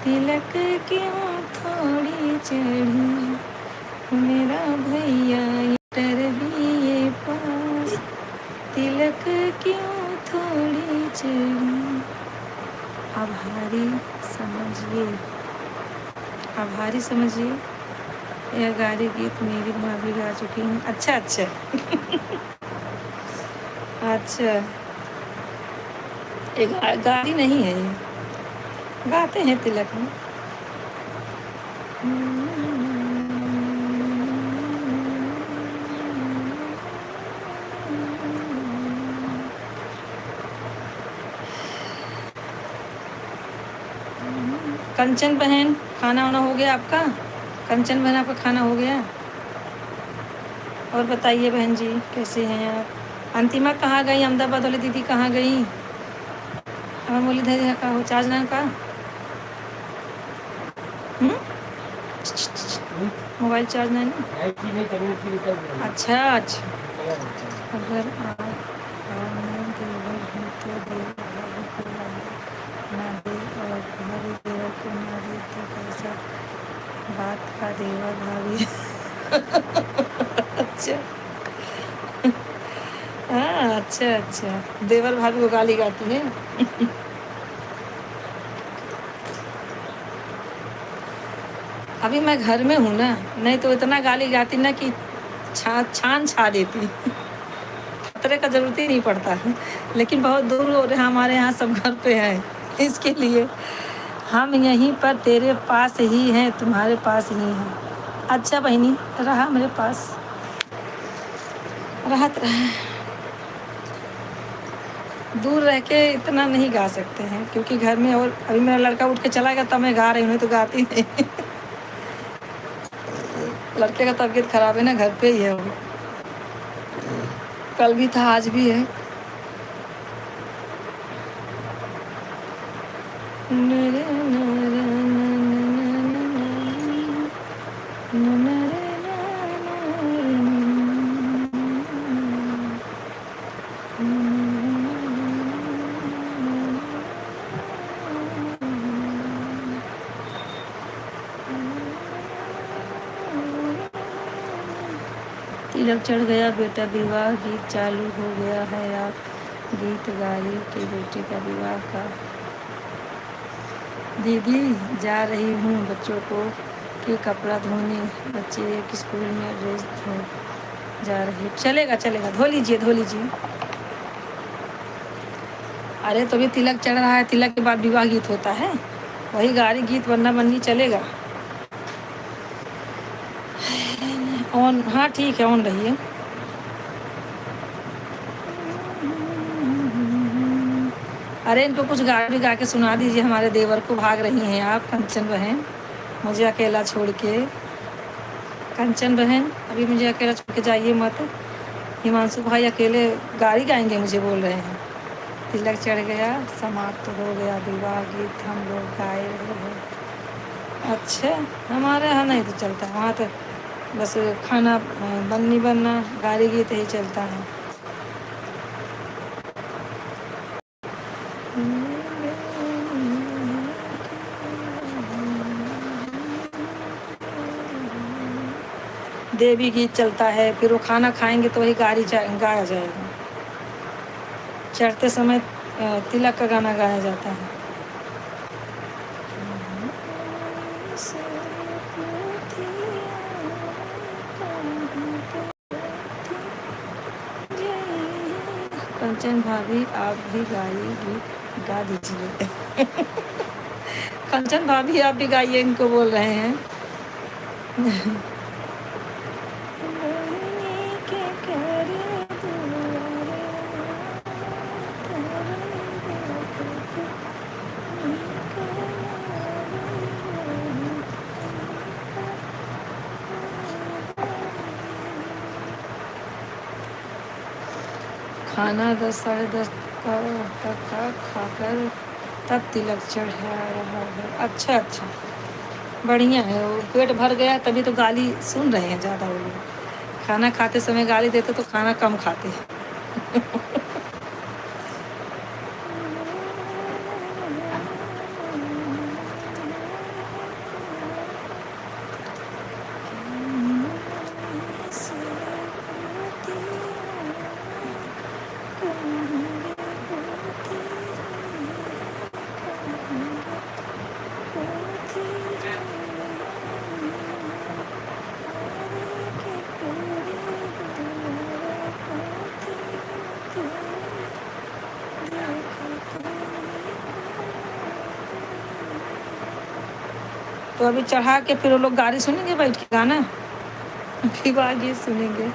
B: तिलक क्यों थोड़ी चढ़ी। मेरा भैया इंटर बीए पास, तिलक क्यों थोड़ी चढ़ी। आभारी समझिए, आभारी समझिए, यह गाड़ी गीत मेरी भाभी गा चुकी हैं। अच्छा अच्छा अच्छा, एक गाड़ी नहीं है ये, गाते हैं तिलक में। कंचन बहन, खाना वाना हो गया आपका? कंचन बहन, आपका खाना हो गया? और बताइए बहन जी, कैसे हैं आप? अंतिमा कहाँ गई? अहमदाबाद वाली दीदी कहाँ गई? हमारे बोली दीदी का हो चार्ज ना का मोबाइल चार्ज नहीं ना। अच्छा अच्छा, अगर आप देवर हैं तो देवर भाभी को ना दे, और भाभी देवर को ना दे तो कैसा बात का देवर भाभी अच्छा हाँ, अच्छा अच्छा, देवर भाभी को गाली गाती है अभी मैं घर में हूँ ना, नहीं तो इतना गाली गाती ना कि छान छा देती खतरे का जरूरत ही नहीं पड़ता है। लेकिन बहुत दूर हो रहे, हमारे यहाँ सब घर पे हैं, इसके लिए हम यहीं पर तेरे पास ही हैं, तुम्हारे पास ही हैं। अच्छा बहनी, रहा मेरे पास, राहत रहा। दूर रह के इतना नहीं गा सकते हैं क्योंकि घर में, और अभी मेरा लड़का उठ के चला गया तब मैं गा रही हूँ, तो गाती नहीं लड़के का तबीयत खराब है ना, घर पे ही है वो, कल भी था आज भी है। तिलक चढ़ गया बेटा, विवाह गीत चालू हो गया है, आप गीत गाइए कि बेटे का विवाह का। दीदी जा रही हूँ बच्चों को के कपड़ा धोने, बच्चे एक स्कूल में ड्रेस धो जा रही। चलेगा चलेगा, धो लीजिए धो लीजिए। अरे तो भी तिलक चढ़ रहा है, तिलक के बाद विवाह गीत होता है, वही गाड़ी गीत वरना बननी चलेगा। ऑन, हाँ ठीक है, ऑन रहिए। अरे इनको कुछ गाड़ी गा के सुना दीजिए, हमारे देवर को भाग रही हैं आप कंचन बहन, मुझे अकेला छोड़ के। कंचन बहन अभी मुझे अकेला छोड़ के जाइए मत, हिमांशु भाई अकेले गाड़ी गाएंगे मुझे बोल रहे हैं। तिलक चढ़ गया, समाप्त हो गया विवाह गीत, हम लोग गाए रहे हैं। अच्छा, हमारे यहाँ नहीं तो चलता, वहाँ तो बस खाना बननी बनना, गाड़ी गीत ही चलता है। देवी गीत चलता है, फिर वो खाना खाएंगे तो वही गाया जाएगा। चढ़ते समय तिलक का गाना गाया जाता है। कंचन भाभी आप भी गाइए, गीत गा दीजिए। कंचन भाभी आप भी गाइए, इनको बोल रहे हैं। खाना 10 साढ़े 10 तक का खाकर तब तिलक चढ़ा रहा है। अच्छा अच्छा, बढ़िया है, वो पेट भर गया तभी तो गाली सुन रहे हैं ज़्यादा वो लोग। खाना खाते समय गाली देते तो खाना कम खाते हैं। तो अभी चढ़ा के फिर वो लोग गाड़ी सुनेंगे बैठ के गाना, फिर आगे सुनेंगे।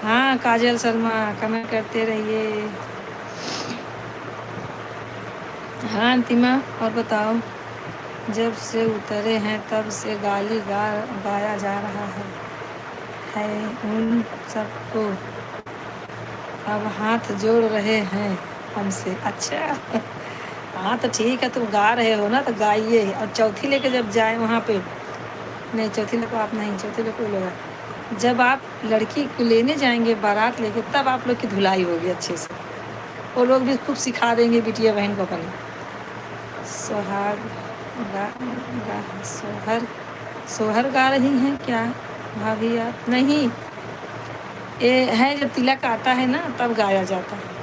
B: हाँ काजल शर्मा, कमेंट करते रहिए। हाँ अंतिमा, और बताओ। जब से उतरे हैं तब से गाया जा रहा है उन सबको, अब हाथ जोड़ रहे हैं हमसे। अच्छा, हाँ तो ठीक है, तुम गा रहे हो ना तो गाइए। और चौथी लेके जब जाए वहाँ पे, नहीं चौथी लेको आप नहीं, चौथी लेको लोग, जब आप लड़की को लेने जाएंगे बारात लेके, तब आप लोग की धुलाई होगी अच्छे से। वो लोग भी खूब सिखा देंगे बिटिया बहन को अपनी। सोहाग सोहर गा रही हैं क्या भाभी आप? नहीं, ये है जब तिलक आता है ना तब गाया जाता है।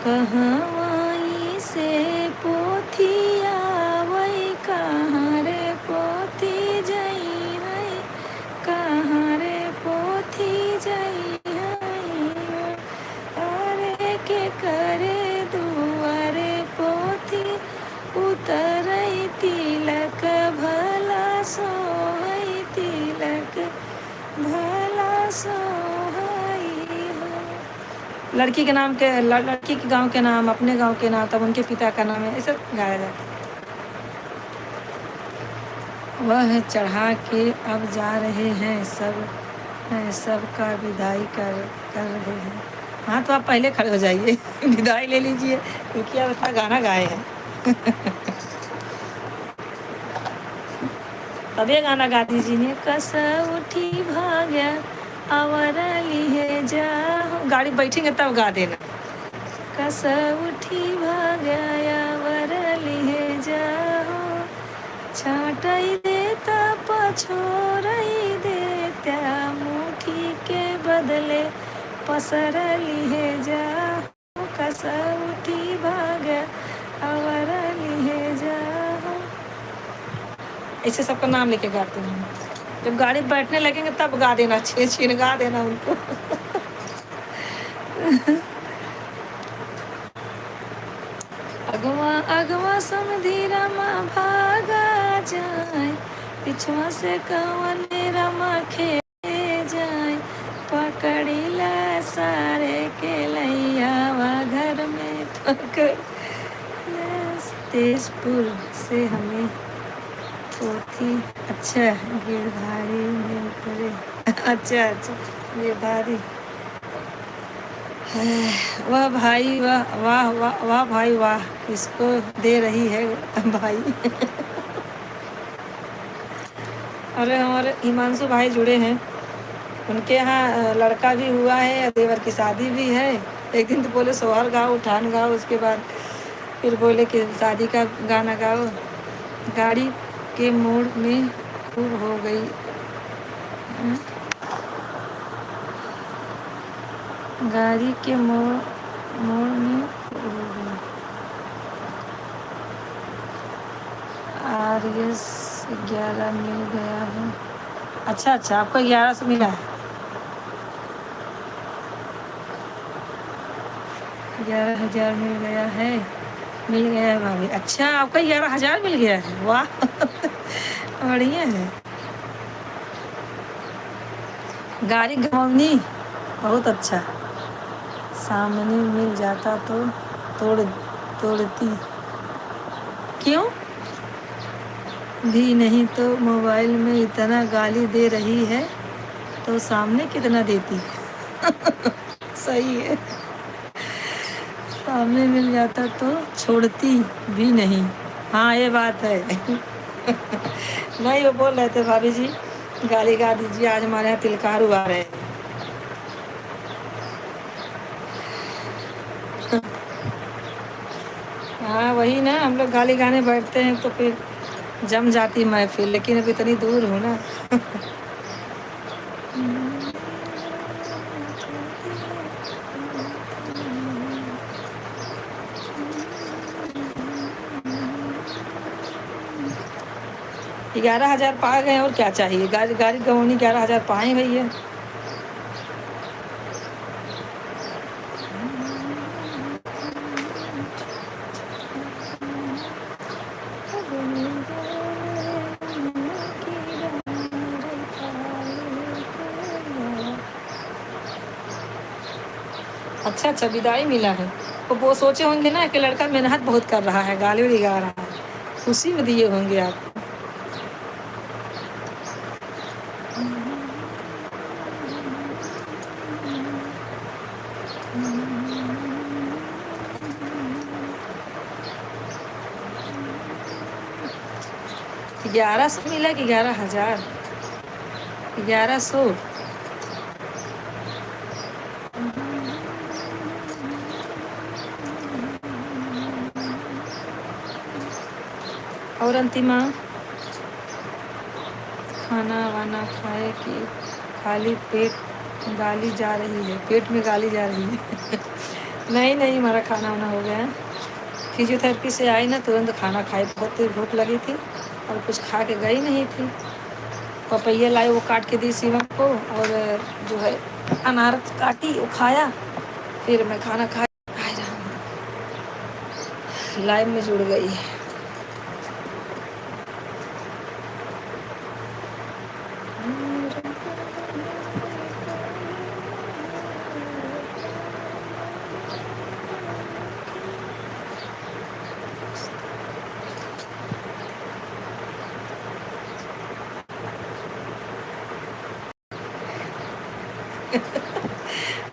B: कहवाई से पोथिया वही कहाँ रे पोथी जई है, कहाँ रे पोथी जई है, अरे के करे दुआरे पोथी उतरई तिलक भला सोहई तिलक भला सोहई हो। लड़की के नाम के, लड़की के गांव के नाम, अपने गांव के नाम, तब उनके पिता का नाम है, ऐसे गाया जाता है। वह चढ़ा के अब जा रहे हैं, सबका विदाई कर रहे हैं। हाँ तो आप पहले खड़े हो जाइए, विदाई ले लीजिए, क्योंकि आप इतना गाना गाए हैं। तब ये गाना गा दीजिए। कसौठी भाग्य अवर लिए जा, गाड़ी बैठेंगे तब गा देना। कसौठी भाग्य अवर लिए जाओ, छाटई देता पछोरई देता, मुठी के बदले पसर लिए जाओ, कसौठी भाग्य अवर लिए जाओ। ऐसे सबका नाम लेके गाते हैं। जब गाड़ी बैठने लगेंगे तब गा देना, छीन गा देना उनको। अगवा अगवा समधी रमा भागा जाए, पिछवा से कवन रमा खेले जाए, पकड़ीला सारे के लैयावा घर में पकड़। तेजपुर से हमें पोथी, अच्छा गिरधारी में उतरे। अच्छा अच्छा गिरधारी, वाह भाई वाह वाह वाह वाह भाई वाह, किसको दे रही है भाई। अरे हमारे हिमांशु भाई जुड़े हैं, उनके यहाँ लड़का भी हुआ है, देवर की शादी भी है। एक दिन तो बोले सोहर गाओ, उठान गाओ, उसके बाद फिर बोले कि शादी का गाना गाओ। गाड़ी के मोड़ में खूब हो गई। गाड़ी के मोड़ मोड़ में खूब हो गई। RS 11 मिल गया है। अच्छा अच्छा, आपको 1100 मिला है। 11,000 मिल गया है। मिल गया है भाभी। अच्छा, आपका 11,000 मिल गया है, वाह। बढ़िया है। गाड़ी घमौनी, बहुत अच्छा। सामने मिल जाता तो तोड़ तोड़ती। क्यों भी नहीं तो मोबाइल में इतना गाली दे रही है, तो सामने कितना देती। सही है। सामने मिल जाता तो छोड़ती भी नहीं। हाँ, ये बात है। नहीं, वो बोल रहे थे भाभी जी गाली गा दीजिए, आज हमारे यहाँ तिलकार आ रहे हैं। हाँ वही ना, हम लोग गाली गाने बैठते हैं तो फिर जम जाती महफिल, लेकिन अब इतनी दूर हो ना। 11,000 पा गए, और क्या चाहिए। गाड़ी गाड़ी गवनी 11,000 पाए भैया। अच्छा अच्छा, विदाई मिला है। तो वो सोचे होंगे ना कि लड़का मेहनत बहुत कर रहा है, गाली उड़ी गा रहा है, खुशी में दिए होंगे आप। ग्यारह सौ मिला कि 11,000। 1100। और अंतिमा खाना वाना खाए कि खाली पेट गाली जा रही है, पेट में गाली जा रही है। नहीं नहीं, हमारा खाना वाना हो गया। फिजियोथेरेपी से आई ना, तुरंत खाना खाई, बहुत तेज भूख लगी थी और कुछ खा के गई नहीं थी। पपैया लाई, वो काट के दी शिवम को, और जो है अनार काटी, वो खाया। फिर मैं खाना खा लाइव में जुड़ गई।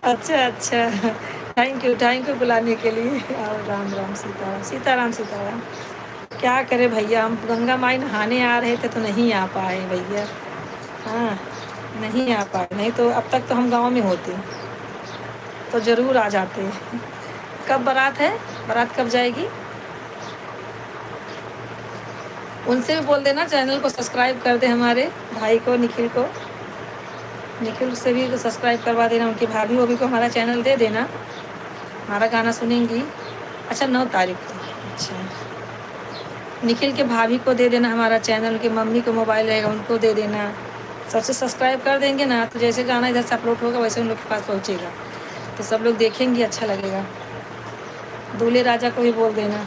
B: अच्छा अच्छा, थैंक यू बुलाने के लिए। और राम राम, सीताराम सीताराम सीताराम। क्या करे भैया, हम गंगा माई नहाने आ रहे थे तो नहीं आ पाए भैया। हाँ, नहीं आ पाए, नहीं तो अब तक तो हम गांव में होते तो ज़रूर आ जाते। कब बारात है, बारात कब जाएगी। उनसे भी बोल देना चैनल को सब्सक्राइब कर दे, हमारे भाई को, निखिल को। निखिल से भी सब्सक्राइब करवा देना, उनकी भाभी वो भी को हमारा चैनल दे देना, हमारा गाना सुनेंगी। अच्छा, 9 तारीख को। अच्छा, निखिल के भाभी को दे देना हमारा चैनल, उनकी मम्मी को मोबाइल रहेगा उनको दे देना। सबसे सब्सक्राइब कर देंगे ना, तो जैसे गाना इधर से अपलोड होगा वैसे उन लोग के पास पहुँचेगा, तो सब लोग देखेंगे, अच्छा लगेगा। दूल्हे राजा को भी बोल देना।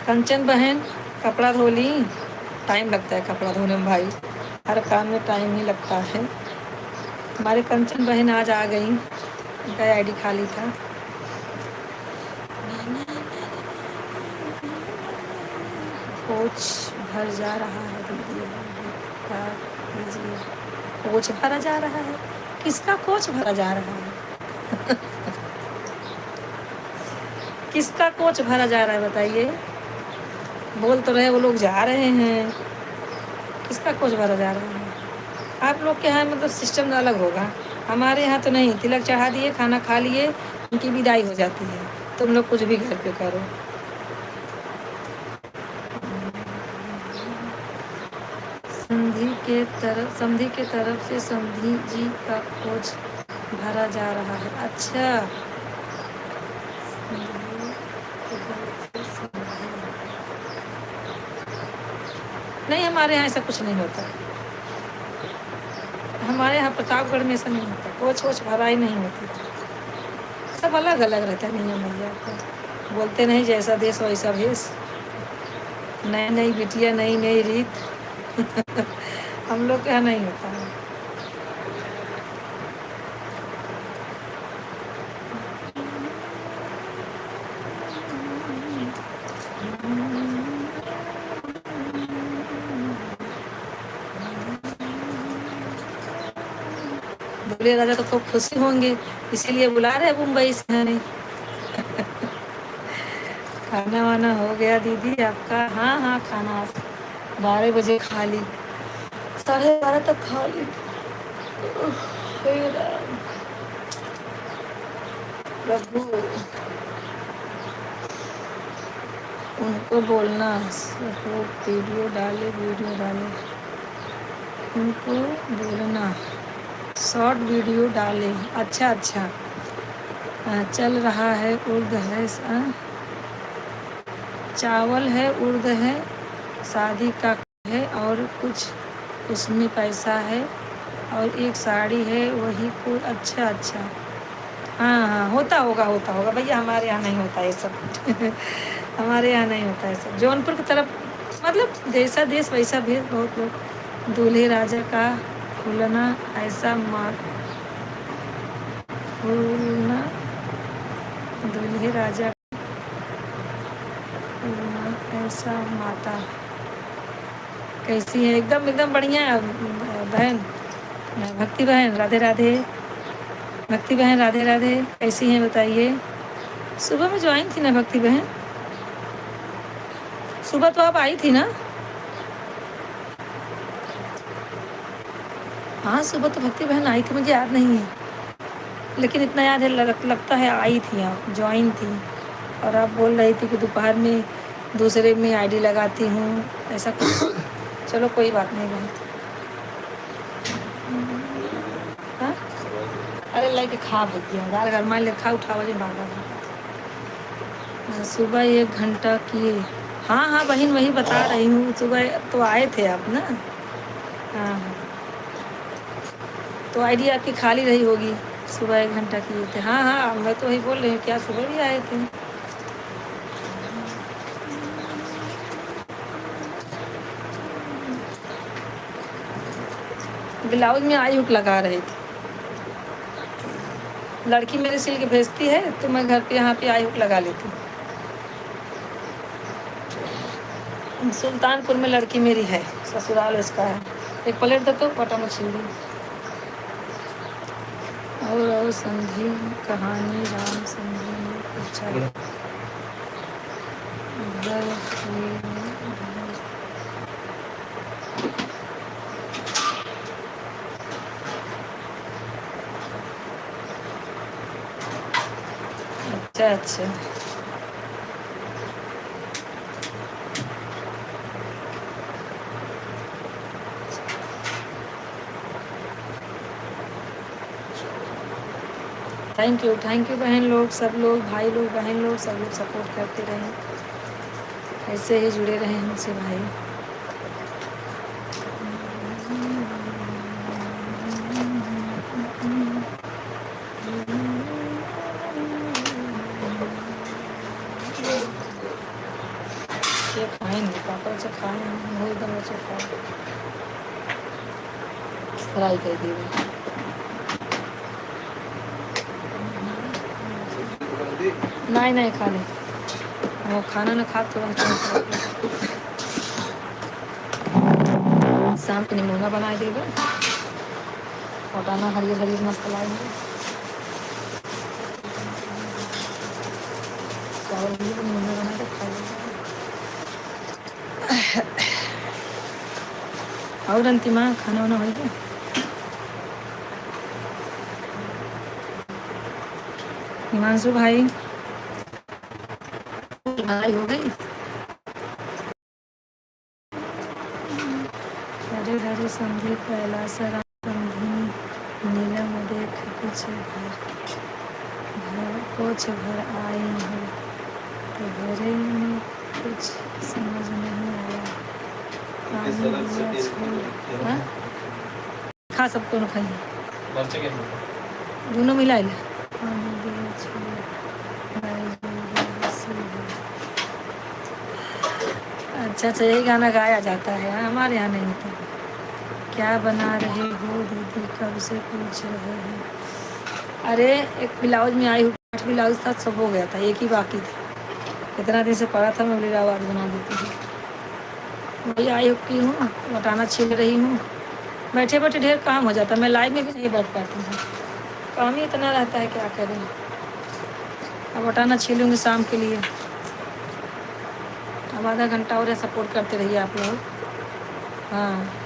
B: कंचन बहन कपड़ा धो ली। टाइम लगता है कपड़ा धोने में भाई, हर काम में टाइम ही लगता है। हमारे कंचन बहन आज आ गई, उनका आईडी खाली था। कोच भर जा रहा है दीदी, बता दीजिए। कोच भरा जा रहा है, किसका कोच भरा जा रहा है? किसका कोच भरा जा रहा है बताइए? बोल तो रहे वो लोग जा रहे हैं, किसका कोच भरा जा रहा है? आप लोग के यहाँ मतलब सिस्टम अलग होगा, हमारे यहाँ तो नहीं। तिलक चढ़ा दिए, खाना खा लिए, उनकी विदाई हो जाती है। तुम लोग कुछ भी घर पे करो। समधी के तरफ से समधी जी का कोच भरा जा रहा है। अच्छा, नहीं हमारे यहाँ ऐसा कुछ नहीं होता। हमारे यहाँ प्रतापगढ़ में ऐसा नहीं होता, कोच वोच भराई नहीं होती। सब अलग अलग रहता है नियम भैया को। बोलते नहीं जैसा देश वैसा भेष, नई नई बिटिया नई नई रीत। हम लोग के यहाँ नहीं होता है। दूल्हे राजा तो खूब खुशी होंगे, इसीलिए बुला रहे मुंबई से हमें। खाना वाना हो गया दीदी आपका? हाँ हाँ, खाना 12 बजे खा ली, 12:30 तक खा ली। हे राम प्रभु, उनको बोलना वीडियो डाले, उनको बोलना शॉर्ट वीडियो डाले। अच्छा अच्छा, चल रहा है, उर्द है, चावल है, उर्द है, शादी का है और कुछ उसमें पैसा है और एक साड़ी है, वही कोई। अच्छा अच्छा, हाँ हाँ, होता होगा भैया, हमारे यहाँ नहीं होता ये सब। हमारे यहाँ नहीं होता है सब। जौनपुर की तरफ मतलब जैसा देश वैसा भेद। बहुत लोग दूल्हे राजा का फूलना ऐसा फूलना, दूल्हे राजा फूलना ऐसा माता। कैसी है? एकदम एकदम बढ़िया बहन, भक्ति बहन, राधे राधे। भक्ति बहन राधे राधे, कैसी हैं बताइए? सुबह में ज्वाइन थी ना भक्ति बहन? सुबह तो आप आई थी ना? हाँ सुबह तो भक्ति बहन आई थी, मुझे याद नहीं है, लेकिन इतना याद है लगता है आई थी, आप ज्वाइन थी। और आप बोल रही थी कि दोपहर में दूसरे में आईडी लगाती हूँ, ऐसा कुछ। चलो कोई बात नहीं बहन। हाँ, अरे लेके खा भैया, दाल गरमा ले खा, उठा बजे बाबा। सुबह 1 घंटा किए। हाँ हाँ बहन, वही बता रही हूँ, सुबह तो आए थे आप ना। हाँ हाँ, तो आईडी आपकी खाली रही होगी, सुबह 1 घंटा किए थे। हाँ हाँ, मैं तो वही बोल रही हूँ, क्या सुबह भी आए थे? ब्लाउज में आई हुक लगा रही थी, लड़की मेरी सिल के भेजती है तो मैं घर पे यहाँ पे आई हुक लगा लेती हूँ। सुल्तानपुर में लड़की मेरी है, ससुराल उसका है। एक प्लेट दे तो पटा मछली। और संधि कहानी, राम संधि ने पूछा घर अच्छा अच्छा। थैंक यू बहन लोग, सब लोग, भाई लोग, बहन लोग, सब लोग सपोर्ट करते रहें, ऐसे ही जुड़े रहें हमसे भाई। से खाए नहीं, पापड़ से खाए हैं, वही एकदम से खाए फ्राई कर दी। नहीं नहीं खा ले, वो खाना ना खा थोड़ा शाम के निमोना बना देगा और दाना हरियर हरियर मस्त लाएंगे। चावल भी निमोना बना के खा लेंगे। और अंतिमा खाना वाना हो गया? हिमांशु भाई भाई हो गई? हरे हरे संधि कैलाश रामबंधिनी नीलम देख कुछ घर कुछ घर आए हैं तो घरे में कुछ समझ नहीं आया। हाँ? खा सबको न खाइए दोनों मिला ले। अच्छा अच्छा, यही गाना गाया जाता है, हमारे यहाँ नहीं होता। क्या बना रहे हो दीदी, कब से पूछ रहे हैं। अरे एक ब्लाउज में आई हूँ, 8 ब्लाउज था, सब हो गया था, एक ही बाकी था। इतना दिन से पड़ा था, मैं बोली आवाज़ बना देती हूँ। वही आई हूँ की हूँ, बटाना छील रही हूँ। बैठे बैठे ढेर काम हो जाता है, मैं लाइव में भी नहीं बैठ पाती हूँ, काम ही इतना रहता है, क्या करें। अब बटाना छीलूँगी शाम के लिए। अब आधा घंटा और सपोर्ट करते रहिए आप लोग। हाँ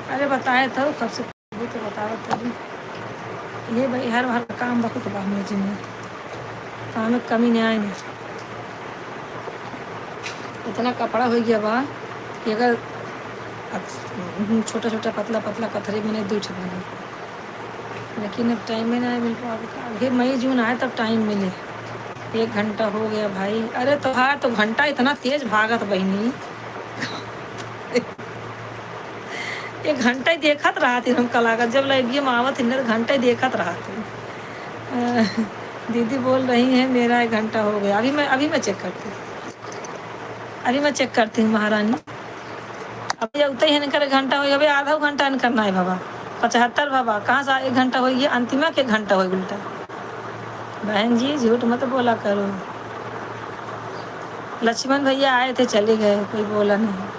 B: अरे बताए तो कब से भी तो बताओ तभी। ये भाई हर हर काम बहुत बा म्यूजिक में, काम में कमी नहीं आएंगे। इतना कपड़ा हो गया बा कि अगर छोटा छोटा पतला पतला कथरी में नहीं दूठ बने, लेकिन अब टाइम में नहीं मिल पा। फिर मई जून आए तब टाइम मिले। 1 घंटा हो गया भाई। अरे तो हाँ, तो घंटा इतना तेज भागत बहनी, 1 घंटा ही देखत रहा थी हम कलाकार, जब लगी हम आवत हिंदर घंटा ही देखत रहा थी। दीदी बोल रही हैं मेरा 1 घंटा हो गया। अभी मैं चेक करती हूँ, अभी मैं चेक करती हूँ महारानी। अभी उतना ही इनकर 1 घंटा हो गया, अभी आधा घंटा इन करना है बाबा। 75 बाबा कहाँ से 1 घंटा हो गया, अंतिमा के 1 घंटा हो उल्टा। बहन जी झूठ मत बोला करो। लक्ष्मण भैया आए थे चले गए, कोई बोला नहीं।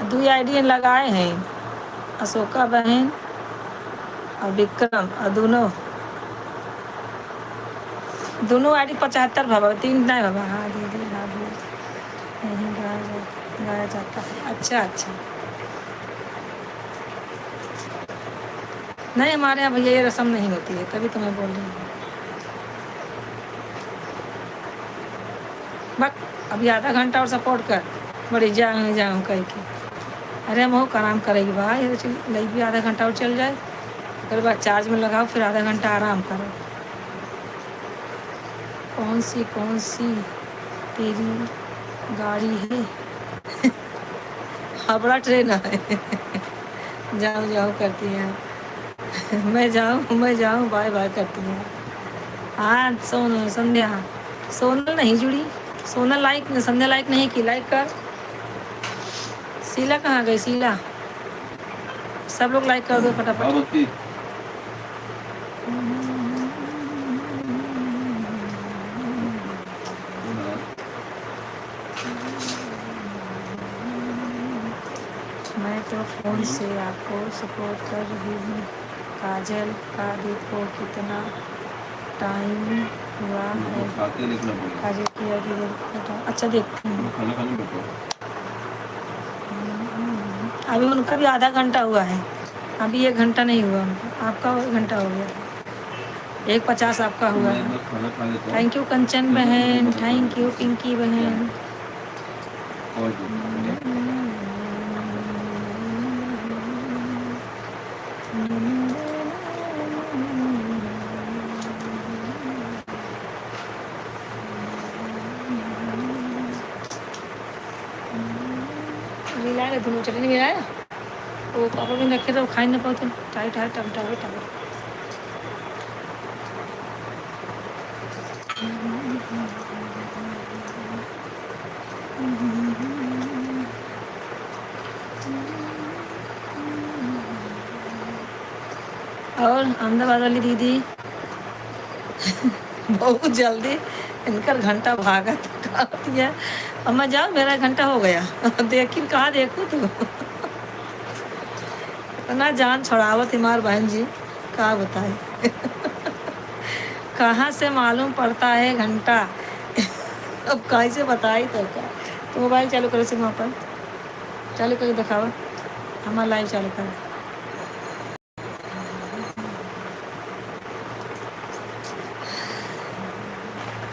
B: दो आईडी लगाए हैं, अशोका बहन और विक्रम, और दोनों आईडी 75 बाबा, 3 नहीं बाबा। हाँ दीदी भाभी नहीं गाया जाता है। अच्छा अच्छा, नहीं हमारे यहाँ भैया ये रस्म नहीं होती है, तभी तो मैं बोल रही हूँ। बस अभी आधा घंटा और सपोर्ट कर, बड़ी जाऊँ कह के। अरे हम हो काम करेगी भाई, लगी भी आधा घंटा और चल जाए, फिर बाद चार्ज में लगाओ, फिर आधा घंटा आराम करो। कौन सी तेरी गाड़ी है? हावड़ा ट्रेन है। जाऊँ करती हैं। मैं जाऊँ बाय बाय करती हैं। हाँ संध्या, सोनल नहीं जुड़ी, सोनल लाइक, संध्या लाइक नहीं की, लाइक कर। शीला कहाँ गई? शीला सब लोग लाइक कर दो फटाफट। मैं तो फ़ोन से आपको सपोर्ट कर रही हूँ। काजल का देखो कितना टाइम हुआ है। काजल की अच्छा देखती हूँ। अभी उनका भी आधा घंटा हुआ है, अभी 1 घंटा नहीं हुआ उनका, आपका 1 घंटा हो गया, 1:50 आपका हुआ
A: मैं एक
B: है।
A: बार खाना खा लेता हूँ,
B: थैंक यू कंचन
A: फिर मैं तुमको
B: बहन,
A: मदद
B: थैंक यू
A: करूँगा।
B: पिंकी
A: क्या
B: बहन।
A: है? और
B: मिलाया दोनों चटनी मिलाया, वो पापा भी रखे तो खाई ना पाओ तो टाइट है टमटा है टाइट। और अहमदाबाद वाली दीदी बहुत जल्दी इनका घंटा भागा दिया। अम्मा जाओ मेरा घंटा हो गया देखी कहाँ देखूँ तो इतना जान छोड़ावत हिमार बहन जी, कहाँ बताए कहाँ से मालूम पड़ता है घंटा अब कैसे बताई तो क्या। तो मोबाइल चालू करो से वहाँ पर चालू करके दिखावा, हमारा लाइव चालू करो।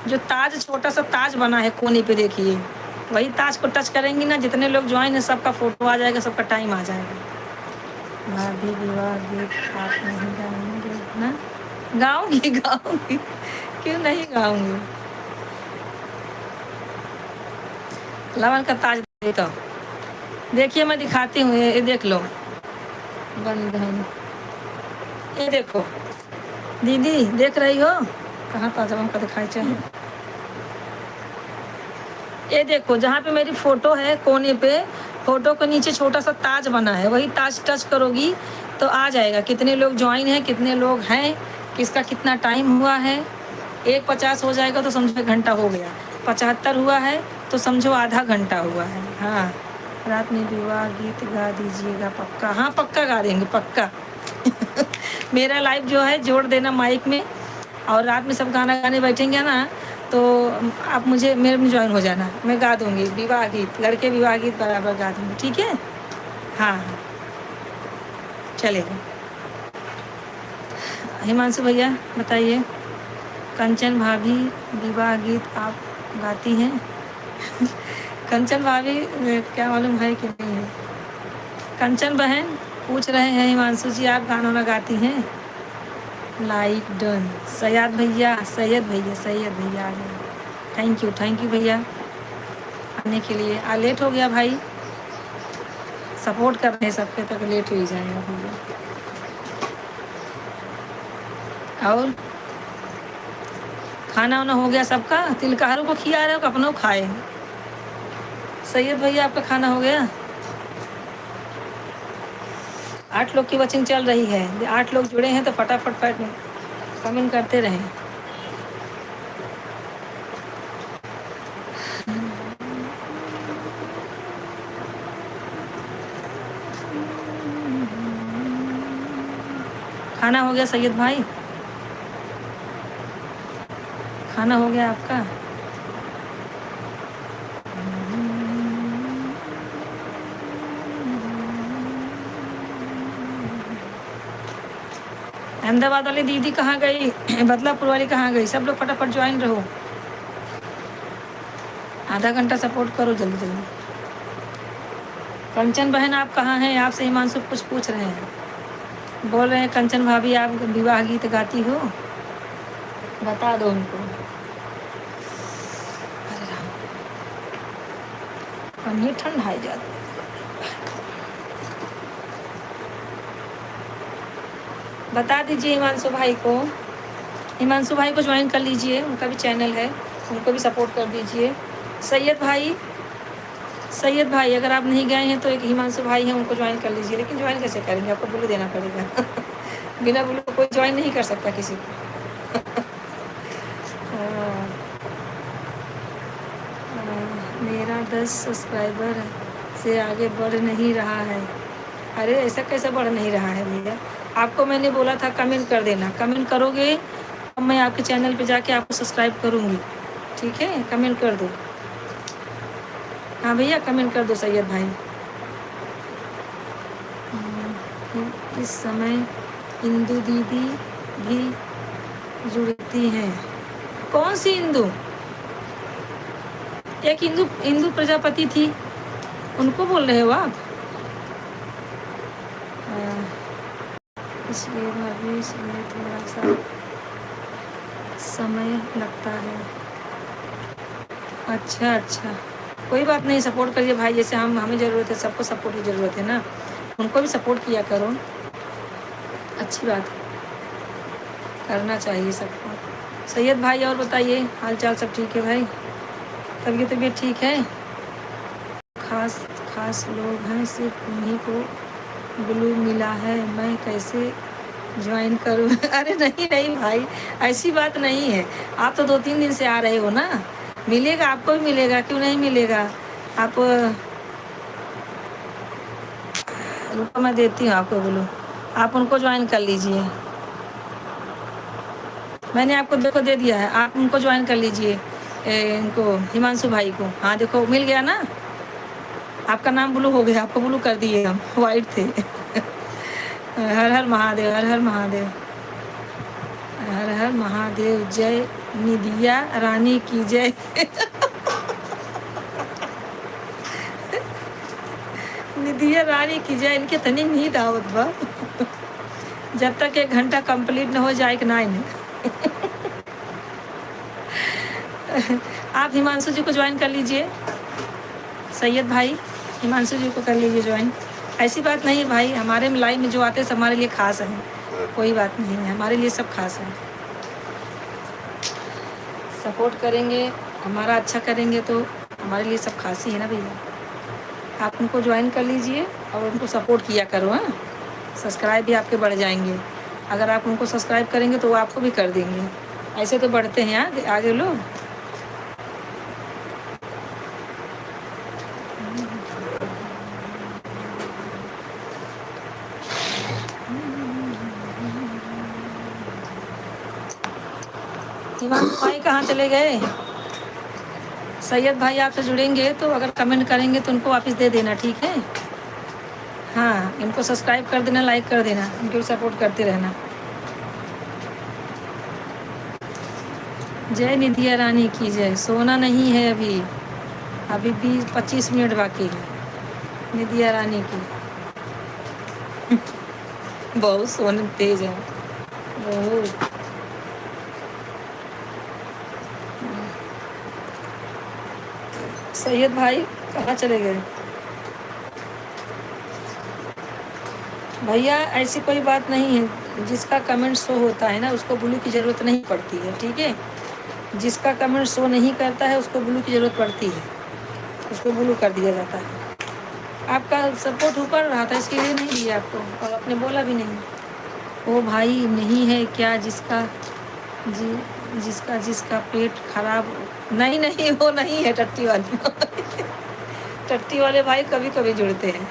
B: जो ताज छोटा सा ताज बना है कोने पे देखिए, वही ताज को टच करेंगी ना, जितने लोग ज्वाइन है सबका फोटो आ जाएगा, सबका टाइम आ जाएगा। भाभी विवाह गीत आप नहीं गाएंगे ना? गाऊंगी गाऊंगी, क्यों नहीं गाऊंगी। लवन का ताज तो देखिए मैं दिखाती हूँ, ये देख लो बंधन, ये देखो दीदी देख रही हो कहाँ ताजवा का दिखाई चाहिए। ये देखो जहाँ पे मेरी फोटो है कोने पे, फोटो के नीचे छोटा सा ताज बना है, वही ताज टच करोगी तो आ जाएगा कितने लोग ज्वाइन हैं, कितने लोग हैं, किसका कितना टाइम हुआ है। 1:50 हो जाएगा तो समझो 1 घंटा हो गया, 75 हुआ है तो समझो आधा घंटा हुआ है। हाँ रात में विवाह गीत गा दीजिएगा पक्का, हाँ पक्का गा देंगे पक्का मेरा लाइव जो है जोड़ देना माइक में, और रात में सब गाना गाने बैठेंगे ना तो आप मुझे मेरे में ज्वाइन हो जाना, मैं गा दूँगी विवाह गीत, लड़के विवाह गीत बराबर गा दूँगी, ठीक है। हाँ चलेगा। हिमांशु भैया बताइए, कंचन भाभी विवाह गीत आप गाती हैं कंचन भाभी क्या मालूम है कि नहीं है। कंचन बहन पूछ रहे हैं हिमांशु जी आप गाना ना गाती हैं। Like done. सैयद भैया आ गए, थैंक यू भैया आने के लिए। लेट हो गया भाई, सपोर्ट कर रहे हैं सबके, तक लेट हो ही जाएगा भैया। और खाना वाना हो गया सबका, तिलकारों को खिला रहे हो अपनों खाए। सैयद भैया आपका खाना हो गया? 8 लोग की वॉचिंग चल रही है, 8 लोग जुड़े हैं तो फटाफट कमेंट करते रहें। खाना हो गया सैयद भाई? खाना हो गया आपका? अहमदाबाद वाली दीदी कहाँ गई बदलापुर वाली कहाँ गई? सब लोग फटाफट ज्वाइन रहो, आधा घंटा सपोर्ट करो जल्दी जल्दी। कंचन बहन आप कहाँ हैं? आपसे हिमांशु कुछ पूछ रहे हैं, बोल रहे हैं कंचन भाभी आप विवाह गीत गाती हो, बता दो उनको। अरे राम पानी ठंडा है ज़्यादा। बता दीजिए हिमांशु भाई को, हिमांशु भाई को ज्वाइन कर लीजिए, उनका भी चैनल है, उनको भी सपोर्ट कर दीजिए। सैयद भाई अगर आप नहीं गए हैं तो एक हिमांशु भाई हैं उनको ज्वाइन कर लीजिए, लेकिन ज्वाइन कैसे करेंगे, आपको ब्लू देना पड़ेगा बिना ब्लू कोई ज्वाइन नहीं कर सकता किसी को मेरा 10 सब्सक्राइबर से आगे बढ़ नहीं रहा है। अरे ऐसा कैसे बढ़ नहीं रहा है भैया, आपको मैंने बोला था कमेंट कर देना, कमेंट करोगे अब मैं आपके चैनल पे जाके आपको सब्सक्राइब करूँगी, ठीक है। कमेंट कर दो, हाँ भैया कमेंट कर दो सैयद भाई। इस समय इंदु दीदी भी जुड़ती हैं। कौन सी इंदु? एक इंदु इंदु प्रजापति थी, उनको बोल रहे हो आप? इसलिए भाभी, इसलिए थोड़ा सा समय लगता है। अच्छा अच्छा, कोई बात नहीं, सपोर्ट करिए भाई, जैसे हमें ज़रूरत है, सबको सपोर्ट की ज़रूरत है ना, उनको भी सपोर्ट किया करो, अच्छी बात है, करना चाहिए सबको। सैयद भाई और बताइए, हाल चाल सब ठीक है भाई? तबीयत ठीक है? खास खास लोग हैं, सिर्फ उन्हीं को ब्लू मिला है, मैं कैसे ज्वाइन करूँ? अरे नहीं नहीं भाई, ऐसी बात नहीं है, आप तो 2-3 दिन से आ रहे हो ना, मिलेगा, आपको भी मिलेगा, क्यों नहीं मिलेगा। आप रुको, मैं देती हूँ आपको ब्लू, आप उनको ज्वाइन कर लीजिए, मैंने आपको देखो दे दिया है, आप उनको ज्वाइन कर लीजिए, इनको हिमांशु भाई को। हाँ देखो मिल गया ना, आपका नाम ब्लू हो गया, आपको ब्लू कर दिए हम, वाइट थे। हर हर महादेव, हर हर महादेव, हर हर महादेव, जय निधिया रानी की जय। निधिया रानी की जय, इनके तनी नींद आवत बा। जब तक 1 घंटा कंप्लीट न हो जाए कि नहीं। आप हिमांशु जी को ज्वाइन कर लीजिए, सैयद भाई हिमांशु जी को कर लीजिए ज्वाइन। ऐसी बात नहीं है भाई, हमारे लाइव में जो आते हैं सब हमारे लिए खास हैं, कोई बात नहीं है, हमारे लिए सब खास है। सपोर्ट करेंगे, हमारा अच्छा करेंगे तो हमारे लिए सब खास ही है ना भैया। आप उनको ज्वाइन कर लीजिए और उनको सपोर्ट किया करो। हाँ, सब्सक्राइब भी आपके बढ़ जाएंगे, अगर आप उनको सब्सक्राइब करेंगे तो वो आपको भी कर देंगे, ऐसे तो बढ़ते हैं आगे लोग। हिमांशु भाई कहाँ चले गए? सैयद भाई आपसे जुड़ेंगे तो अगर कमेंट करेंगे तो उनको वापस दे देना, ठीक है? हाँ, इनको सब्सक्राइब कर देना, लाइक कर देना, इनको सपोर्ट करते रहना। जय निधिया रानी की जय। सोना नहीं है अभी, अभी भी 25 मिनट बाकी है निधिया रानी की। बहुत सोने तेज है, बहुत। सैयद भाई कहाँ चले गए? भैया ऐसी कोई बात नहीं है, जिसका कमेंट शो होता है ना उसको ब्लू की ज़रूरत नहीं पड़ती है, ठीक है? जिसका कमेंट शो नहीं करता है उसको ब्लू की ज़रूरत पड़ती है, उसको ब्लू कर दिया जाता है। आपका सपोर्ट ऊपर रहा था इसके लिए नहीं दिया आपको, और आपने बोला भी नहीं। वो भाई नहीं है क्या जिसका जिसका पेट खराब? नहीं नहीं, वो नहीं है टट्टी वाली। टट्टी वाले भाई कभी कभी जुड़ते हैं।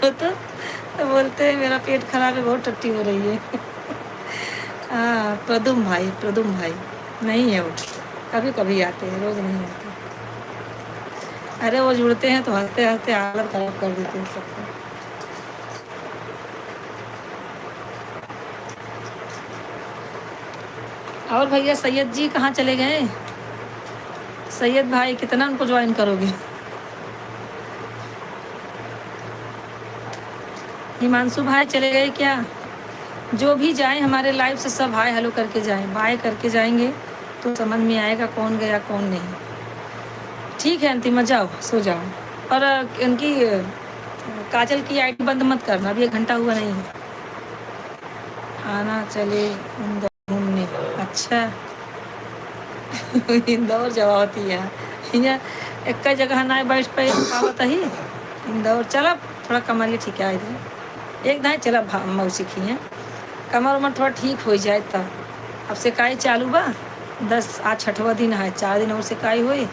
B: तो बोलते हैं मेरा पेट खराब है, बहुत टट्टी हो रही है। हाँ, प्रदुम भाई नहीं है, वो कभी कभी आते हैं, रोज़ नहीं आते। अरे वो जुड़ते हैं तो हंसते हंसते हालत खराब कर देते हैं सबको। और भैया सैयद जी कहाँ चले गए? सैयद भाई कितना उनको ज्वाइन करोगे? हिमांशु भाई चले गए क्या? जो भी जाए हमारे लाइव से सब हाय हेलो करके जाएं, बाय करके जाएंगे तो समझ में आएगा कौन गया कौन नहीं। ठीक है अंतिमा, जाओ सो जाओ। और उनकी काजल की आईडी बंद मत करना, अभी 1 घंटा हुआ नहीं है। आना चले इंदौर घूमने? अच्छा। इंदौर जवा होती है यहाँ, एक जगह ना बैठ पे आवत ही इंदौर। चला थोड़ा कमरिए ठीक है, इधर एक दाएँ चला मौसी की है, कमर उमर थोड़ा ठीक हो जाए तब। अब सिकाई चालू बा, 10 आज 6वां दिन है, 4 दिन और सिकाई हुई,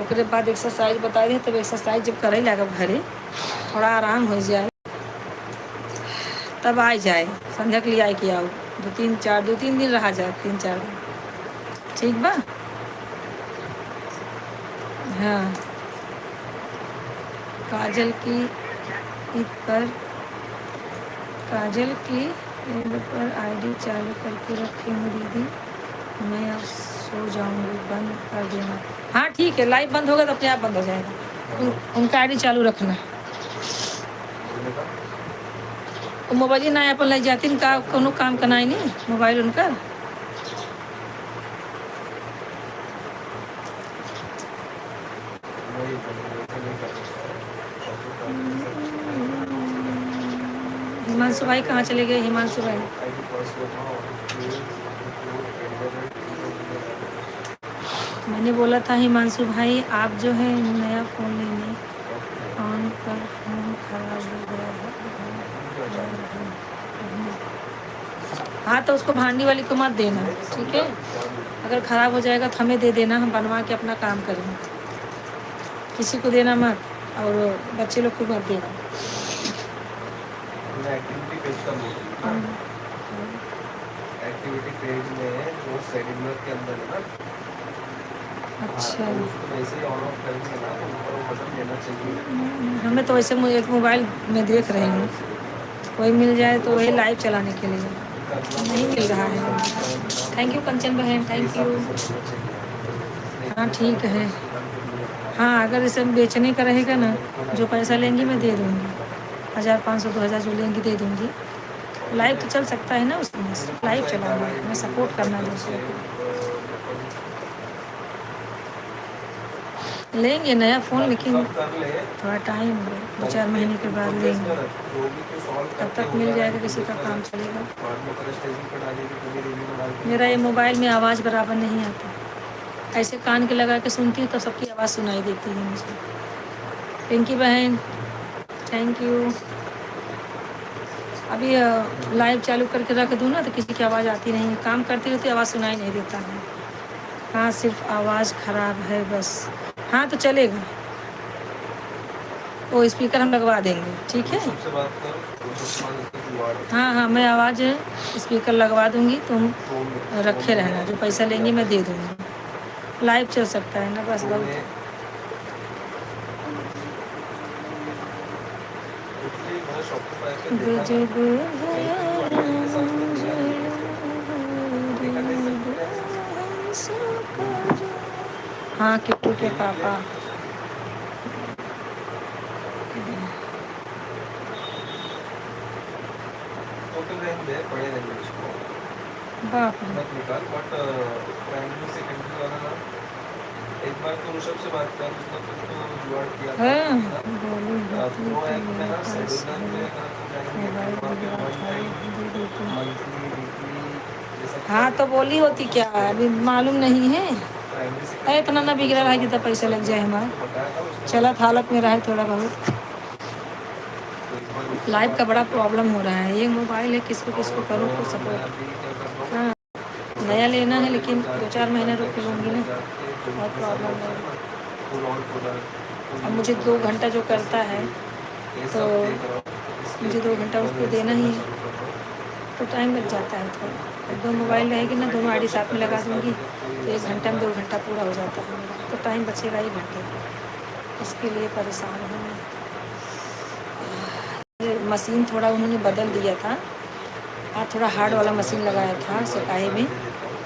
B: उसके बाद एक्सरसाइज बता दी, तब एक्सरसाइज जब करे लगा घरे थोड़ा आराम हो जाए तब आ जाए, संध्या के लिए आए कि आओ 2-3 दिन रहा जाए, 3-4 दिन, ठीक बा? हाँ, काजल की ईद पर काजल की ईद पर आईडी चालू करके रखी हूँ दीदी, मैं अब सो जाऊंगी, बंद कर देना। हाँ ठीक है, लाइव बंद होगा तो अपने आप बंद हो जाएगा। उनका आईडी चालू रखना। मोबाइल ना अपन लग जाती का कोनो काम कनाई नहीं मोबाइल उनका। हिमांशु भाई कहाँ चले गए? हिमांशु भाई मैंने बोला था हिमांशु भाई आप जो है नया फ़ोन लेने ऑन कर, फ़ोन खराब हो गया है। हाँ तो उसको भांडी वाली को मत देना, ठीक है? अगर ख़राब हो जाएगा तो हमें दे देना, हम बनवा के अपना काम करेंगे। किसी को देना मत, और बच्चे लोग को मत देना।
A: एक्टिविटी पेज का एक्टिविटी पेज में वो सेटिंग के अंदर है ना।
B: अच्छा
A: तो उसको वैसे ही ऑन ऑफ करके ना ऊपर वो बटन देना चाहिए।
B: हमें तो वैसे एक मोबाइल में देख रही हूँ, कोई मिल जाए तो वही लाइव चलाने के लिए, नहीं मिल रहा है। थैंक यू कंचन बहन, थैंक यू। हाँ ठीक है। हाँ अगर इसे बेचने का रहेगा ना, जो पैसा लेंगी मैं दे दूँगी, 1500 2000 जो लेंगी दे दूँगी। लाइव तो चल सकता है ना उसमें, लाइव चलाना है, मैं सपोर्ट करना है दूसरे को। लेंगे नया फ़ोन, लेकिन थोड़ा टाइम 2-4 महीने के बाद लेंगे, तब तक मिल जाएगा, किसी का काम चलेगा। मेरा ये मोबाइल में आवाज़ बराबर नहीं आता, ऐसे कान के लगा के सुनती हूँ तो सबकी आवाज़ सुनाई देती है मुझे। पिंकी बहन थैंक यू। अभी लाइव चालू करके रख दूँ ना तो किसी की आवाज़ आती नहीं है, काम करती रहती आवाज़ सुनाई नहीं देता है। हाँ सिर्फ आवाज़ ख़राब है बस। हाँ तो चलेगा, वो स्पीकर हम लगवा देंगे, ठीक है? हाँ हाँ मैं आवाज़ स्पीकर लगवा दूँगी, तुम रखे रहना, जो पैसा लेंगे मैं दे दूँगी। लाइव चल सकता है ना, बस बहुत। गजब हाँ किट्टू के पापा। बाप रे।
A: एक बार तो ऋषभ से बात कर, उसने कुछ तो जुगाड़ किया था।
B: हाँ बोली होती
A: प्रो
B: तो
A: ऐप में
B: मेरे
A: ना
B: पास
A: सेलुलर में
B: मोबाइल
A: वहाँ पे
B: दिया
A: वन
B: था,
A: टाइम
B: दे देते।
A: मंथली वीकली ये सब
B: हाँ तो बोली होती क्या, अभी मालूम नहीं है। अरे इतना ना बिगड़ा रहा कि तो पैसा लग जाए हमारा, चलत हालत में रहा है थोड़ा बहुत। लाइव का बड़ा प्रॉब्लम हो रहा है, ये मोबाइल है किसको किसको करूँ तो सपोर्ट। हाँ नया लेना है, लेकिन 2-4 महीने रुक के लूँगी ना, बहुत प्रॉब्लम है। अब मुझे 2 घंटा जो करता है तो मुझे 2 घंटा उसको देना ही है, तो टाइम लग जाता है थोड़ा। 2 मोबाइल रहेगी ना, दोनों आईडी साथ में लगा दूँगी तो 1 घंटा में 2 घंटा पूरा हो जाता है मेरा, तो टाइम बचेगा 1 घंटे। इसके लिए परेशान हूँ मैं। मशीन थोड़ा उन्होंने बदल दिया था, आज थोड़ा हार्ड वाला मशीन लगाया था सिकाई में,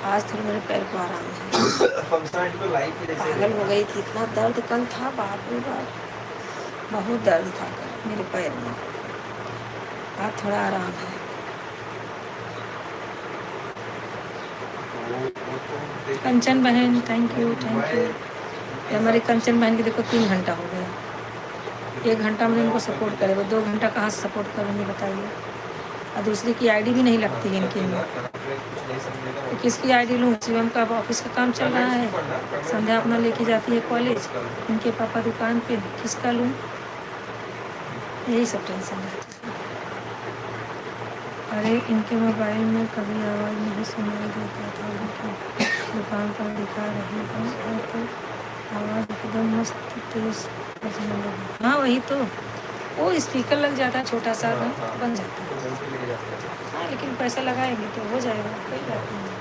B: आज थोड़ा मेरे पैर को आराम है। पागल हो गई थी, इतना दर्द कल था, बाप रे बाप, बहुत दर्द था कल मेरे पैर में, आज थोड़ा आराम है। कंचन बहन थैंक यू थैंक यू। हमारी कंचन बहन की देखो 3 घंटा हो गया, 1 घंटा मैंने इनको सपोर्ट करे, वो 2 घंटा कहाँ से सपोर्ट करूँगी बताइए। और दूसरी की आईडी भी नहीं लगती है इनकी में, तो किसकी आईडी लूँ? शिवम का ऑफिस का काम चल रहा है, संध्या अपना लेके जाती है कॉलेज, इनके पापा दुकान पे, किसका लूँ? यही सब टेंशन है। अरे इनके मोबाइल में कभी आवाज़ नहीं सुनाई देता था, लेकिन दुकान पर दिखा रही है तो आवाज़ एकदम मस्त तेज बजने लगी। हाँ वही तो, वो स्पीकर लग जाता है छोटा सा ना, बन जाता है। हाँ लेकिन पैसा लगाएंगे तो हो जाएगा, कोई बात नहीं।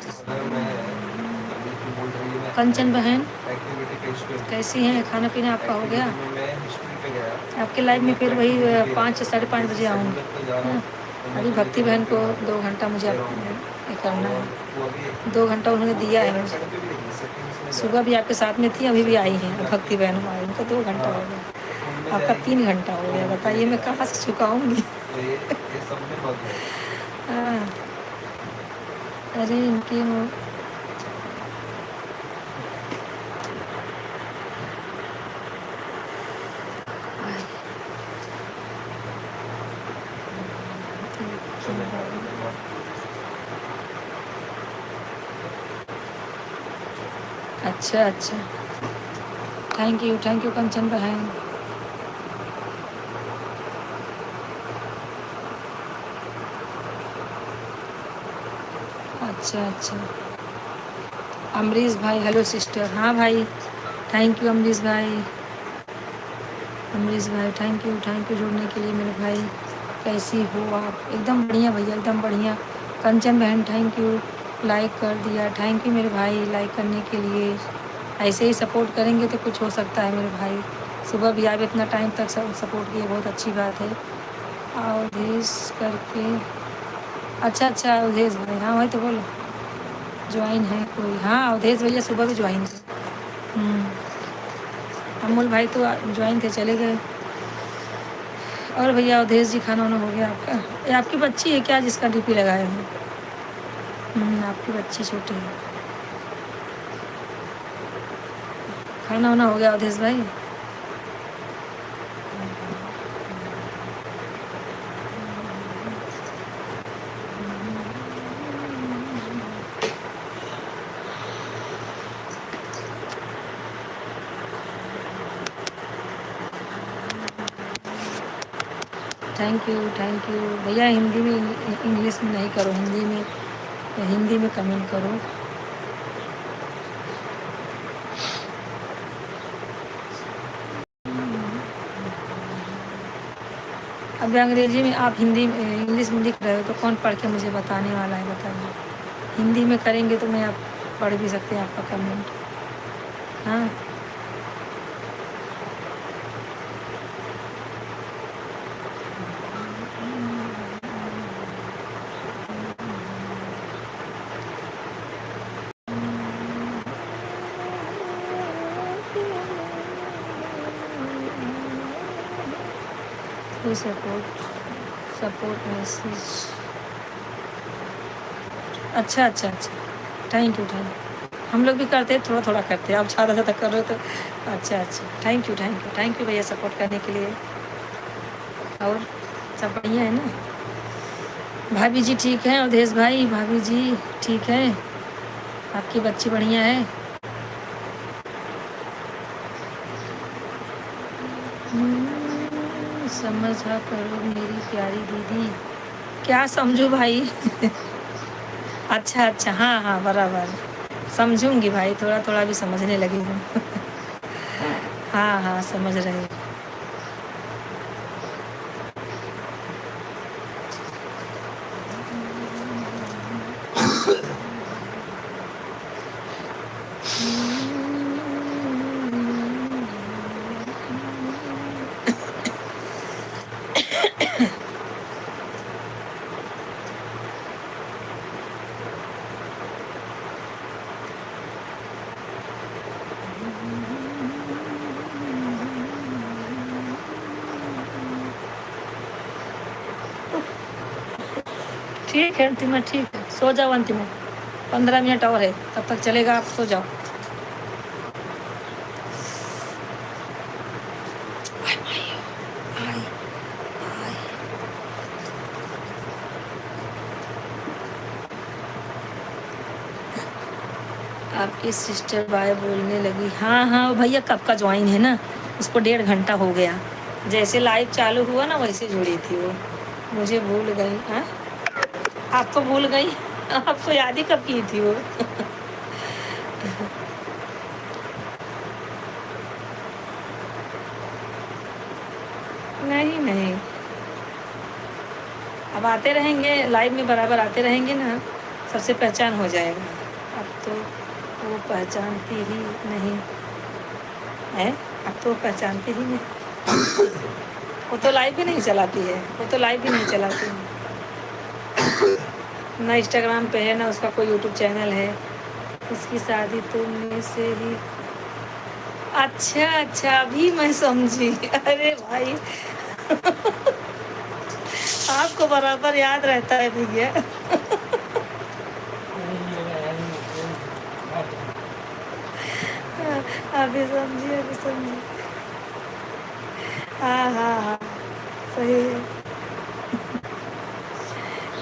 A: अगर मैं अभी तुम बोल रही है
B: कंचन बहन
A: एक्टिविटी पेज पे
B: कैसी हैं? खाना पीना आपका हो गया?
A: एक्टिविटी में मैं हिस्ट्री पे गया
B: आपके
A: तो
B: लाइव में
A: मेरे को
B: फिर वही
A: एक्टिविटी दे रहा
B: 5 से साढ़े
A: है
B: 5
A: जैसे
B: बजे आऊँगी।
A: सेलुलर पे जा रहा
B: हाँ,
A: हूँ तो मैं
B: अभी
A: तो
B: भक्ति
A: लेके
B: बहन
A: लेके
B: को
A: मार रहा
B: 2 घंटा मुझे
A: हूँ दे रहा हूँ
B: ये करना है।
A: और वो अभी
B: 2 घंटा उन्होंने
A: वो
B: दिया है
A: लेफ्ट
B: मुझे।
A: साइड पे भी देखिए सेटिंग्स में जा
B: सुबह भी आपके साथ में थी, अभी भी आई
A: सेटिंग्स
B: हैं।
A: में
B: अब
A: जाके
B: भक्ति बहन हमारी, उनको 2 घंटा
A: हाँ
B: हो गया।
A: उनमें
B: आपका
A: जाएगी
B: 3 घंटा हो
A: तो
B: गया,
A: उनको
B: बताइए
A: लेके
B: मैं कहाँ
A: जाएगा
B: से चुकाऊँगी?
A: तो ये सब में बग है
B: हाँ, अरे इनकी वो
A: चलेगा चलेगा
B: अच्छा, अच्छा। थैंक यू कंचन बहन। अच्छा, अच्छा। अमरीश भाई, हेलो सिस्टर। हाँ भाई, थैंक यू अमरीश भाई। अमरीश भाई थैंक यू जुड़ने के लिए मेरे भाई। कैसी हो आप? एकदम बढ़िया भैया, एकदम बढ़िया। कंचन बहन थैंक यू, लाइक कर दिया। थैंक यू मेरे भाई लाइक करने के लिए। ऐसे ही सपोर्ट करेंगे तो कुछ हो सकता है मेरे भाई। सुबह भी आप इतना टाइम तक सपोर्ट किए, बहुत अच्छी बात है। अवधेश करके, अच्छा अच्छा अवधेश भाई, हाँ भाई तो बोलो ज्वाइन है कोई? हाँ अवधेश भैया सुबह भी ज्वाइन थे। अमोल भाई तो ज्वाइन थे, चले गए। और भैया अवधेश जी, खाना वाना हो गया आपका? ये आपकी बच्ची है क्या जिसका डीपी लगाए हो? आपकी बच्ची छोटी है। खाना वाना हो गया अवधेश भाई? थैंक यू भैया। हिंदी में इंग्लिश में नहीं करो, हिंदी में कमेंट करो। अब अंग्रेजी में आप हिंदी इंग्लिश में लिख रहे हो तो कौन पढ़ के मुझे बताने वाला है, बताइए। हिंदी में करेंगे तो मैं आप पढ़ भी सकते हैं आपका कमेंट। हाँ, तो सपोर्ट सपोर्ट मैसेज। अच्छा अच्छा अच्छा, थैंक यू। हम लोग भी करते हैं, थोड़ा थोड़ा करते हैं, आप ज़्यादा ज़्यादा कर रहे हो तो। अच्छा अच्छा, थैंक यू भैया सपोर्ट करने के लिए। और सब बढ़िया है ना? भाभी जी ठीक है? अवधेश भाई भाभी जी ठीक है? आपकी बच्ची बढ़िया है? समझा करो मेरी प्यारी दीदी। क्या समझू भाई? अच्छा अच्छा, हाँ हाँ बराबर, समझूंगी भाई, थोड़ा थोड़ा भी समझने लगी हूँ। हाँ हाँ समझ रही। ठीक है अंतिमा, ठीक है, सो जाओ अंतिमा। 15 मिनट और है, तब तक चलेगा, आप सो जाओ। आपकी सिस्टर बाय बोलने लगी। हाँ हाँ भैया कब का ज्वाइन है ना, उसको 1.5 घंटा हो गया। जैसे लाइव चालू हुआ ना वैसे जुड़ी थी वो। मुझे भूल गई। हाँ, आपको भूल गई? आपको याद ही कब की थी वो? नहीं नहीं, अब आते रहेंगे लाइव में, बराबर आते रहेंगे ना, सबसे पहचान हो जाएगा। अब तो वो पहचानती ही नहीं है, अब तो वो पहचानती ही नहीं। वो तो लाइव भी नहीं चलाती है, वो तो लाइव भी नहीं चलाती है, ना इंस्टाग्राम पे है, ना उसका कोई यूट्यूब चैनल है। उसकी शादी तो में से ही। अच्छा अच्छा, अभी मैं समझी। अरे भाई, आपको बराबर याद रहता है भैया। अभी समझी, अभी समझी। हाँ हाँ हाँ, सही है।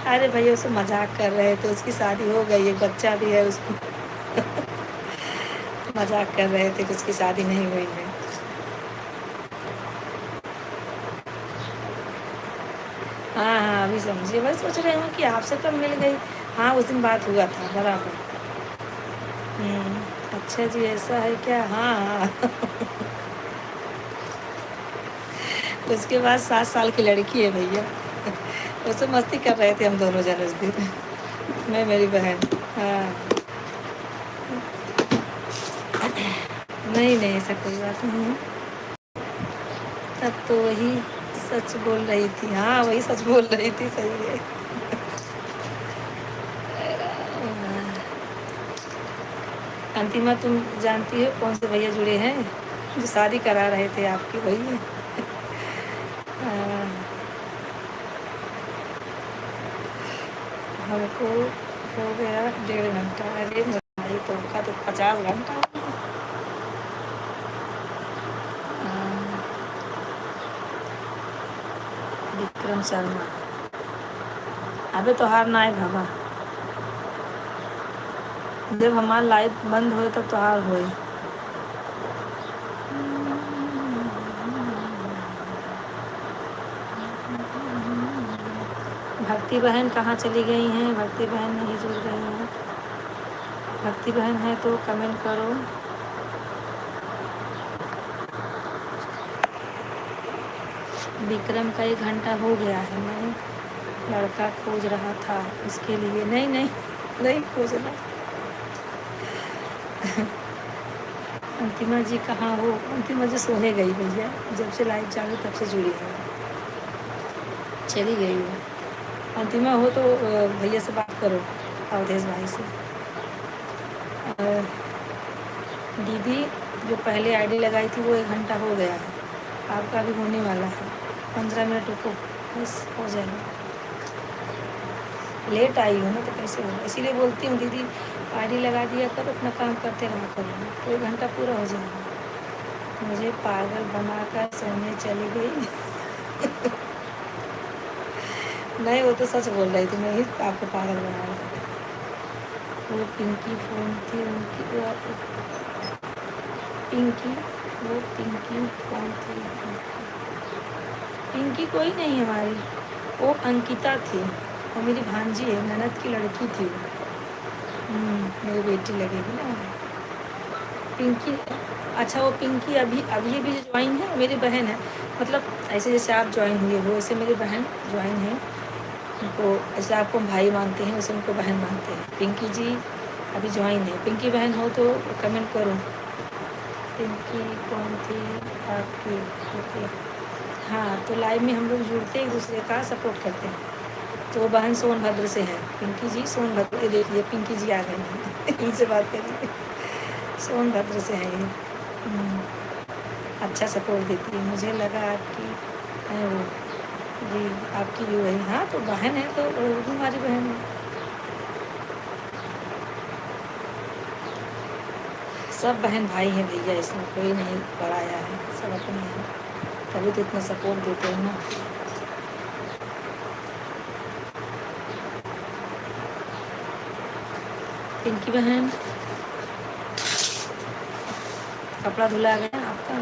B: अरे भैया उसको मजाक कर रहे थे, उसकी शादी हो गई, एक बच्चा भी है उसको। मजाक कर रहे थे कि उसकी शादी नहीं हुई है। हाँ हाँ, अभी समझिए। वही सोच रहे हूँ कि आपसे कब मिल गई। हाँ, उस दिन बात हुआ था बराबर। अच्छा जी, ऐसा है क्या? हाँ हाँ। उसके बाद 7 साल की लड़की है भैया। उससे मस्ती कर रहे थे हम दोनों जन उस दिन। मैं, मेरी बहन। हाँ, नहीं नहीं, ऐसा कोई बात नहीं है। तब तो वही सच बोल रही थी। हाँ, वही सच बोल रही थी, सही है। अंतिमा, तुम जानती हो कौन से भैया जुड़े हैं जो शादी करा रहे थे आपकी? वही हमको हो गया 1.5 घंटा। अरे भाई, तो उनका तो 50 घंटा। विक्रम शर्मा। अबे तो हार ना आए बाबा, जब हमारा लाइफ बंद होए तब तो हार होए। भक्ति बहन कहाँ चली गई हैं? भक्ति बहन नहीं जुड़ रही हैं। भक्ति बहन है तो कमेंट करो। विक्रम का 1 घंटा हो गया है। मैं लड़का खोज रहा था इसके लिए। नहीं नहीं, नहीं खोजना। अंतिमा जी कहाँ हो? अंतिमा जी सोने गई भैया, जब से लाइव चालू तब से जुड़ी है, चली गई हो। अंतिमा हो तो भैया से बात करो, अवधेश भाई से। दीदी जो पहले आईडी लगाई थी वो 1 घंटा हो गया है, आपका भी होने वाला है। 15 मिनट रुको, बस हो जाएगा। लेट आई हो ना तो कैसे होगा, इसीलिए बोलती हूँ दीदी आईडी लगा दिया करो, अपना काम करते रहा करो, तो 1 घंटा पूरा हो जाएगा। मुझे पागल बनाकर सोने चली गई। नहीं, वो तो सच बोल रही थी, मैं ही आपको पागल बना रही थी। वो पिंकी फ़ोन थी उनकी, पिंकी, वो पिंकी कौन थी? पिंकी कोई नहीं हमारी, वो अंकिता थी, वो मेरी भांजी है, ननद की लड़की थी वो। मेरी बेटी लगेगी ना पिंकी। अच्छा, वो पिंकी अभी अभी भी जो ज्वाइन है, मेरी बहन है। मतलब ऐसे जैसे आप ज्वाइन हुए हो, वैसे मेरी बहन ज्वाइन है। उनको ऐसे आपको भाई मानते हैं, वैसे उनको बहन मानते हैं। पिंकी जी अभी ज्वाइन है। पिंकी बहन हो तो कमेंट करो। पिंकी कौन थी आपकी? ओके, हाँ, तो लाइव में हम लोग जुड़ते एक दूसरे का सपोर्ट करते हैं। तो वो बहन सोनभद्र से है, पिंकी जी सोनभद्र। ये देखिए पिंकी जी आ गई हैं। इनसे बात करिए, सोनभद्र से है ये। अच्छा सपोर्ट देती है, मुझे लगा आपकी है वो। जी, आपकी भी वही। हाँ, तो बहन है तो वो भी हमारी बहन है। सब बहन भाई हैं भैया, इसमें कोई नहीं पराया है, सब अपने हैं। तभी तो इतना सपोर्ट देते हैं ना। पिंकी बहन, कपड़ा धुला गया आपका?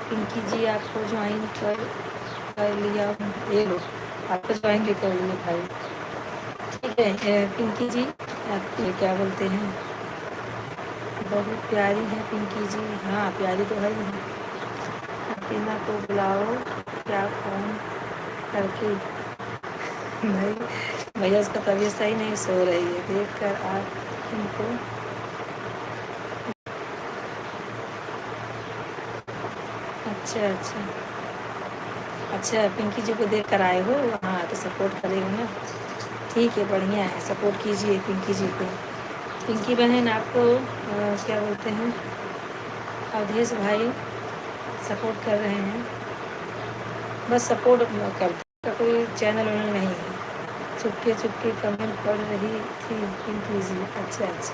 B: पिंकी जी आपको ज्वाइन कर लिया हूँ, ये लो, आपको ज्वाइन भी कर लिया भाई। ठीक है पिंकी जी, आप ये क्या बोलते हैं, बहुत प्यारी है पिंकी जी। हाँ, प्यारी तो है ही। अंतिमा को बुलाओ क्या फ़ोन करके? नहीं, भैया उसका तबीयत सही नहीं, सो रही है, देख कर आप इनको। अच्छा अच्छा अच्छा, पिंकी जी को देख कर आए हो, हाँ तो सपोर्ट करेगा ना। ठीक है, बढ़िया है, सपोर्ट कीजिए पिंकी जी को। पिंकी बहन आपको क्या बोलते हैं, अवधेश भाई सपोर्ट कर रहे हैं, बस सपोर्ट करते का कोई चैनल वैनल नहीं है। चुपके चुपके कमेंट पढ़ रही थी पिंकी जी। अच्छा अच्छा,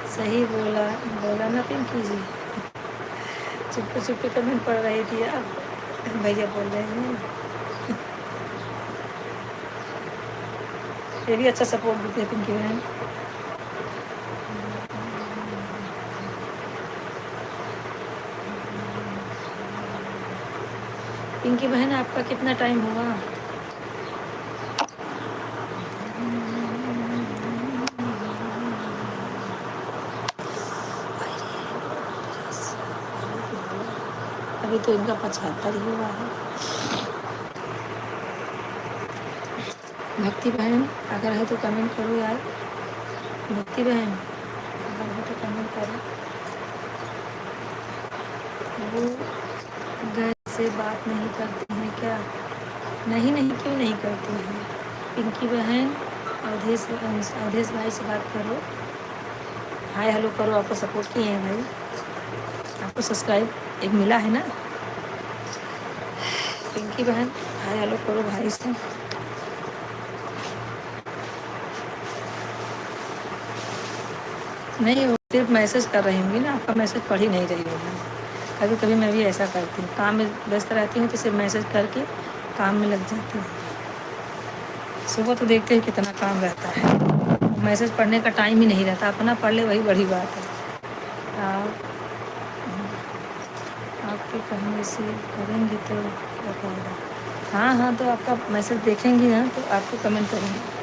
B: सही बोला, बोला ना पिंकी जी, चुपके चुपके कमेंट पढ़ रही थी आप, भैया बोल रहे हैं। ये भी अच्छा सपोर्ट देते हैं पिंकी बहन। पिंकी बहन आपका कितना टाइम हुआ? अभी तो इनका 75 ही हुआ है। भक्ति बहन अगर है तो कमेंट करो यार, भक्ति बहन अगर है तो कमेंट करो। वो गैर से बात नहीं करती हैं क्या? नहीं नहीं, क्यों नहीं करती हैं पिंकी बहन? अवधेश भाई से बात करो, हाय हेलो करो, आपको सपोर्ट किए हैं भाई, आपको सब्सक्राइब एक मिला है ना। पिंकी बहन हाय हेलो करो भाई से। नहीं, वो सिर्फ मैसेज कर रही होंगी ना, आपका मैसेज पढ़ ही नहीं रही होगी। कभी कभी मैं भी ऐसा करती हूँ, काम में व्यस्त रहती हूँ तो सिर्फ मैसेज करके काम में लग जाती हूँ। सुबह तो देखते हैं कितना काम रहता है, मैसेज पढ़ने का टाइम ही नहीं रहता, अपना पढ़ ले वही बड़ी बात है। आप आपके कहने से करेंगी तो क्या फायदा? हाँ हाँ, तो आपका मैसेज देखेंगी ना तो आपको कमेंट करेंगे।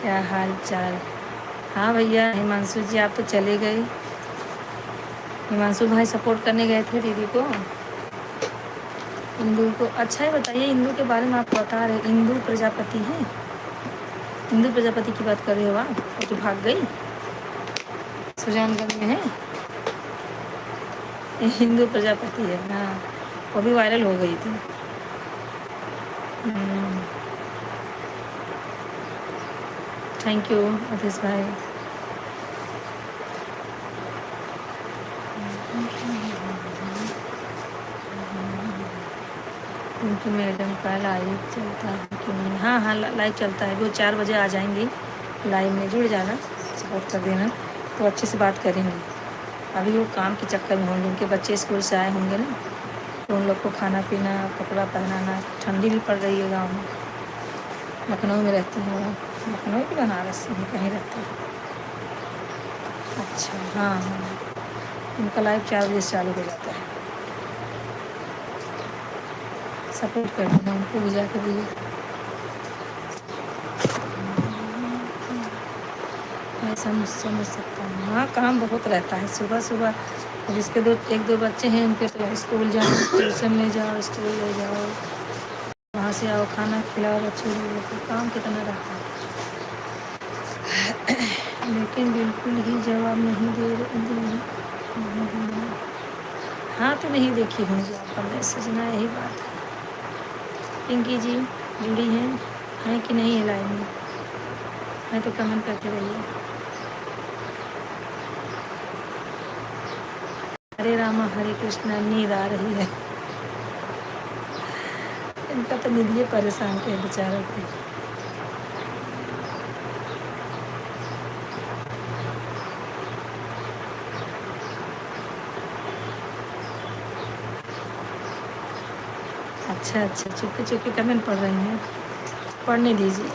B: क्या हाल चाल? हाँ भैया, हिमांशु जी आप तो चले गए। हिमांशु भाई सपोर्ट करने गए थे दीदी को, इंदू को। अच्छा है, बताइए इंदू के बारे में, आप बता रहे इंदू प्रजापति है, इंदू प्रजापति की बात कर रहे हो आप, वो जो भाग गई सुजानगंज में है, हिंदू प्रजापति है। हाँ, वो भी वायरल हो गई थी। थैंक यू अधीश भाई। उनकी मैडम का लाइव चलता है कि नहीं? हाँ हाँ, लाइव चलता है, वो 4 बजे आ जाएंगी, लाइव में जुड़ जाना, सपोर्ट कर देना, तो अच्छे से बात करेंगे। अभी वो काम के चक्कर में होंगे, उनके बच्चे स्कूल से आए होंगे ना, तो उन लोग को खाना पीना, कपड़ा पहनाना। ठंडी भी पड़ रही है गाँव में, लखनऊ में रहती हैं वो, लखनऊ की बनारस में कहीं रहती है। अच्छा हाँ हाँ, उनका लाइव 4 बजे से चालू हो जाता है, सपोर्ट कर देना उनको भी जाकर भी। मैं समझ सकता हूँ, हाँ काम बहुत रहता है सुबह सुबह। जिसके एक दो बच्चे हैं उनके तो स्कूल जाओ, ट्यूशन ले जाओ, स्कूल ले जाओ, वहाँ से आओ, खाना खिलाओ बच्चों लोगों को, काम कितना रहता है। लेकिन बिल्कुल ही जवाब नहीं दे रही। हाँ तो नहीं देखी होंगी आपका मैसेज ना, यही बात है। पिंकी जी जुड़ी हैं कि नहीं है लाइन में? है तो कमेंट करते रहिए। हरे रामा हरे कृष्णा, नींद आ रही है इनका तो निधिये परेशान के बेचारों के। अच्छा अच्छा, चुपके चुपके कमेंट पढ़ रही हैं, पढ़ने दीजिए।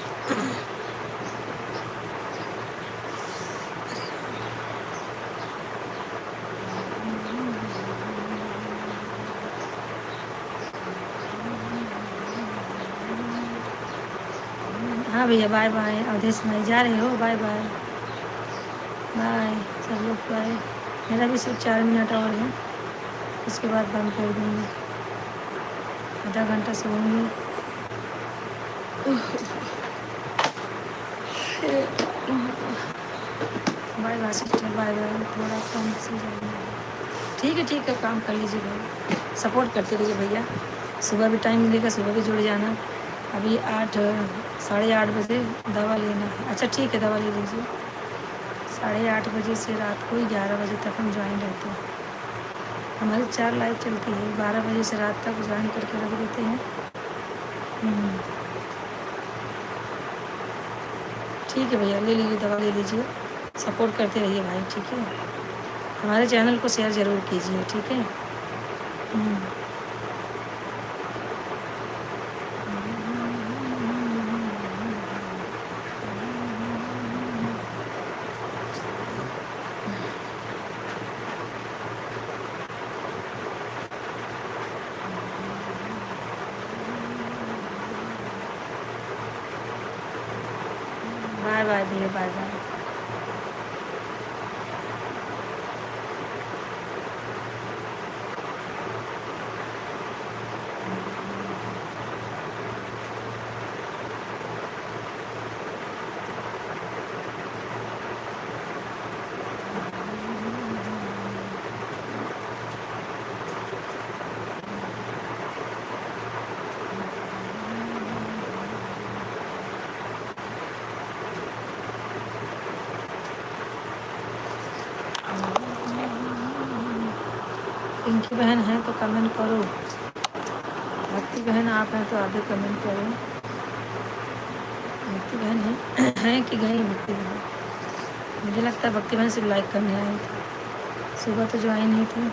B: हाँ भैया, बाय बाय। अवधेश भाई जा रहे हो? Bye bye bye. सब लोग बाय। मेरा भी सिर्फ 4 मिनट और है, उसके बाद बंद कर दूँगी। आधा घंटा सोऊंगी। Bye bye sister, bye bye. थोड़ा कम से जाना। ठीक है, काम कर लीजिए भाई, सपोर्ट करते रहिए भैया। सुबह भी टाइम मिलेगा, सुबह भी जुड़ जाना। अभी 8 साढ़े 8 बजे दवा लेना है। अच्छा ठीक है, दवा ले लीजिए। 8:30 बजे से रात को 11 बजे तक हम ज्वाइन रहते हैं। हमारी 4 लाइव चलती है, 12 बजे से रात तक ज्वाइन करके रख देते हैं। ठीक है भैया, ले लीजिए, दवा ले लीजिए, सपोर्ट करते रहिए भाई, ठीक है। हमारे चैनल को शेयर ज़रूर कीजिए, ठीक है। बाय बाय भैया, बाय बाय। पिंकी बहन है तो कमेंट करो। भक्ति बहन आप हैं तो आप भी कमेंट करो। भक्ति बहन है कि गई भक्ति बहन? मुझे लगता है भक्ति बहन सिर्फ लाइक करने आई थी, सुबह तो जो आई नहीं थी।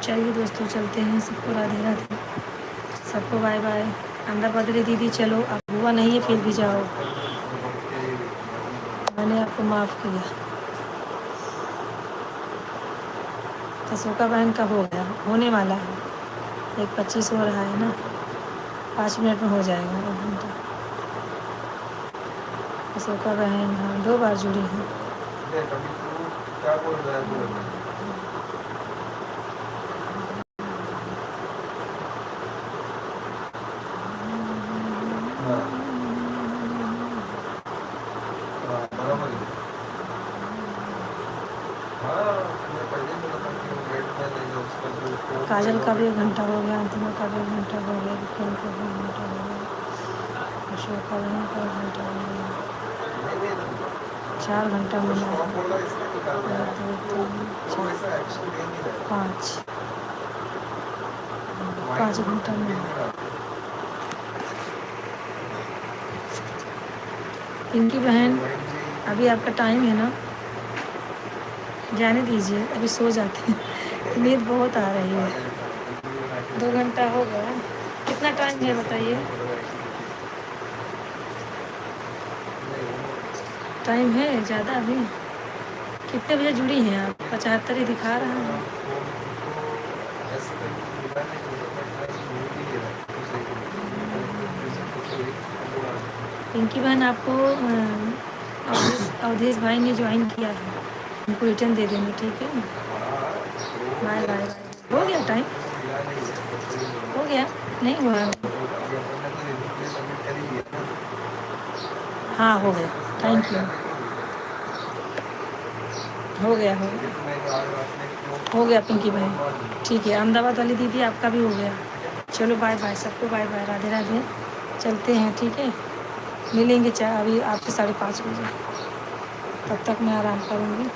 B: चलिए दोस्तों, चलते हैं। सबको राधे राधे, सबको बाय बाय। अंदर बदली दीदी, चलो अब हुआ नहीं है फिर भी जाओ, मैंने आपको माफ़ किया। अशोका बहन का हो गया, होने वाला है। 1:25 हो रहा है ना, 5 मिनट में हो जाएगा, 1 घंटा। अशोका बहन हाँ 2 बार जुड़ी हैं। काजल का भी 1 घंटा हो गया, अंतिमा का भी 1 घंटा हो गया, विक्रम का भी 1 घंटा हो गया, अशोका बहन का 1 घंटा हो गया। 4 घंटा मिला है। 1 2 3 4 5 घंटा मिला। पिंकी बहन अभी आपका टाइम है ना, जाने दीजिए, अभी सो जाते हैं, नींद बहुत आ रही है। 2 घंटा हो गया, कितना टाइम है बताइए? टाइम है ज़्यादा अभी? कितने बजे जुड़ी हैं आप? 75 ही दिखा रहा है। पिंकी बहन आपको अवधेश भाई ने ज्वाइन किया है, उनको रिटर्न दे देंगे, ठीक है। Bye bye bye. हो गया टाइम? हो गया? नहीं हुआ? हाँ हो गया, थैंक यू। हो गया हो गया पिंकी भाई, ठीक है। अहमदाबाद वाली दीदी आपका भी हो गया। चलो बाय बाय सबको, बाय बाय, राधे राधे। चलते हैं, ठीक है। मिलेंगे चाहे अभी आपसे 5:30 बजे, तब तक मैं आराम करूँगी।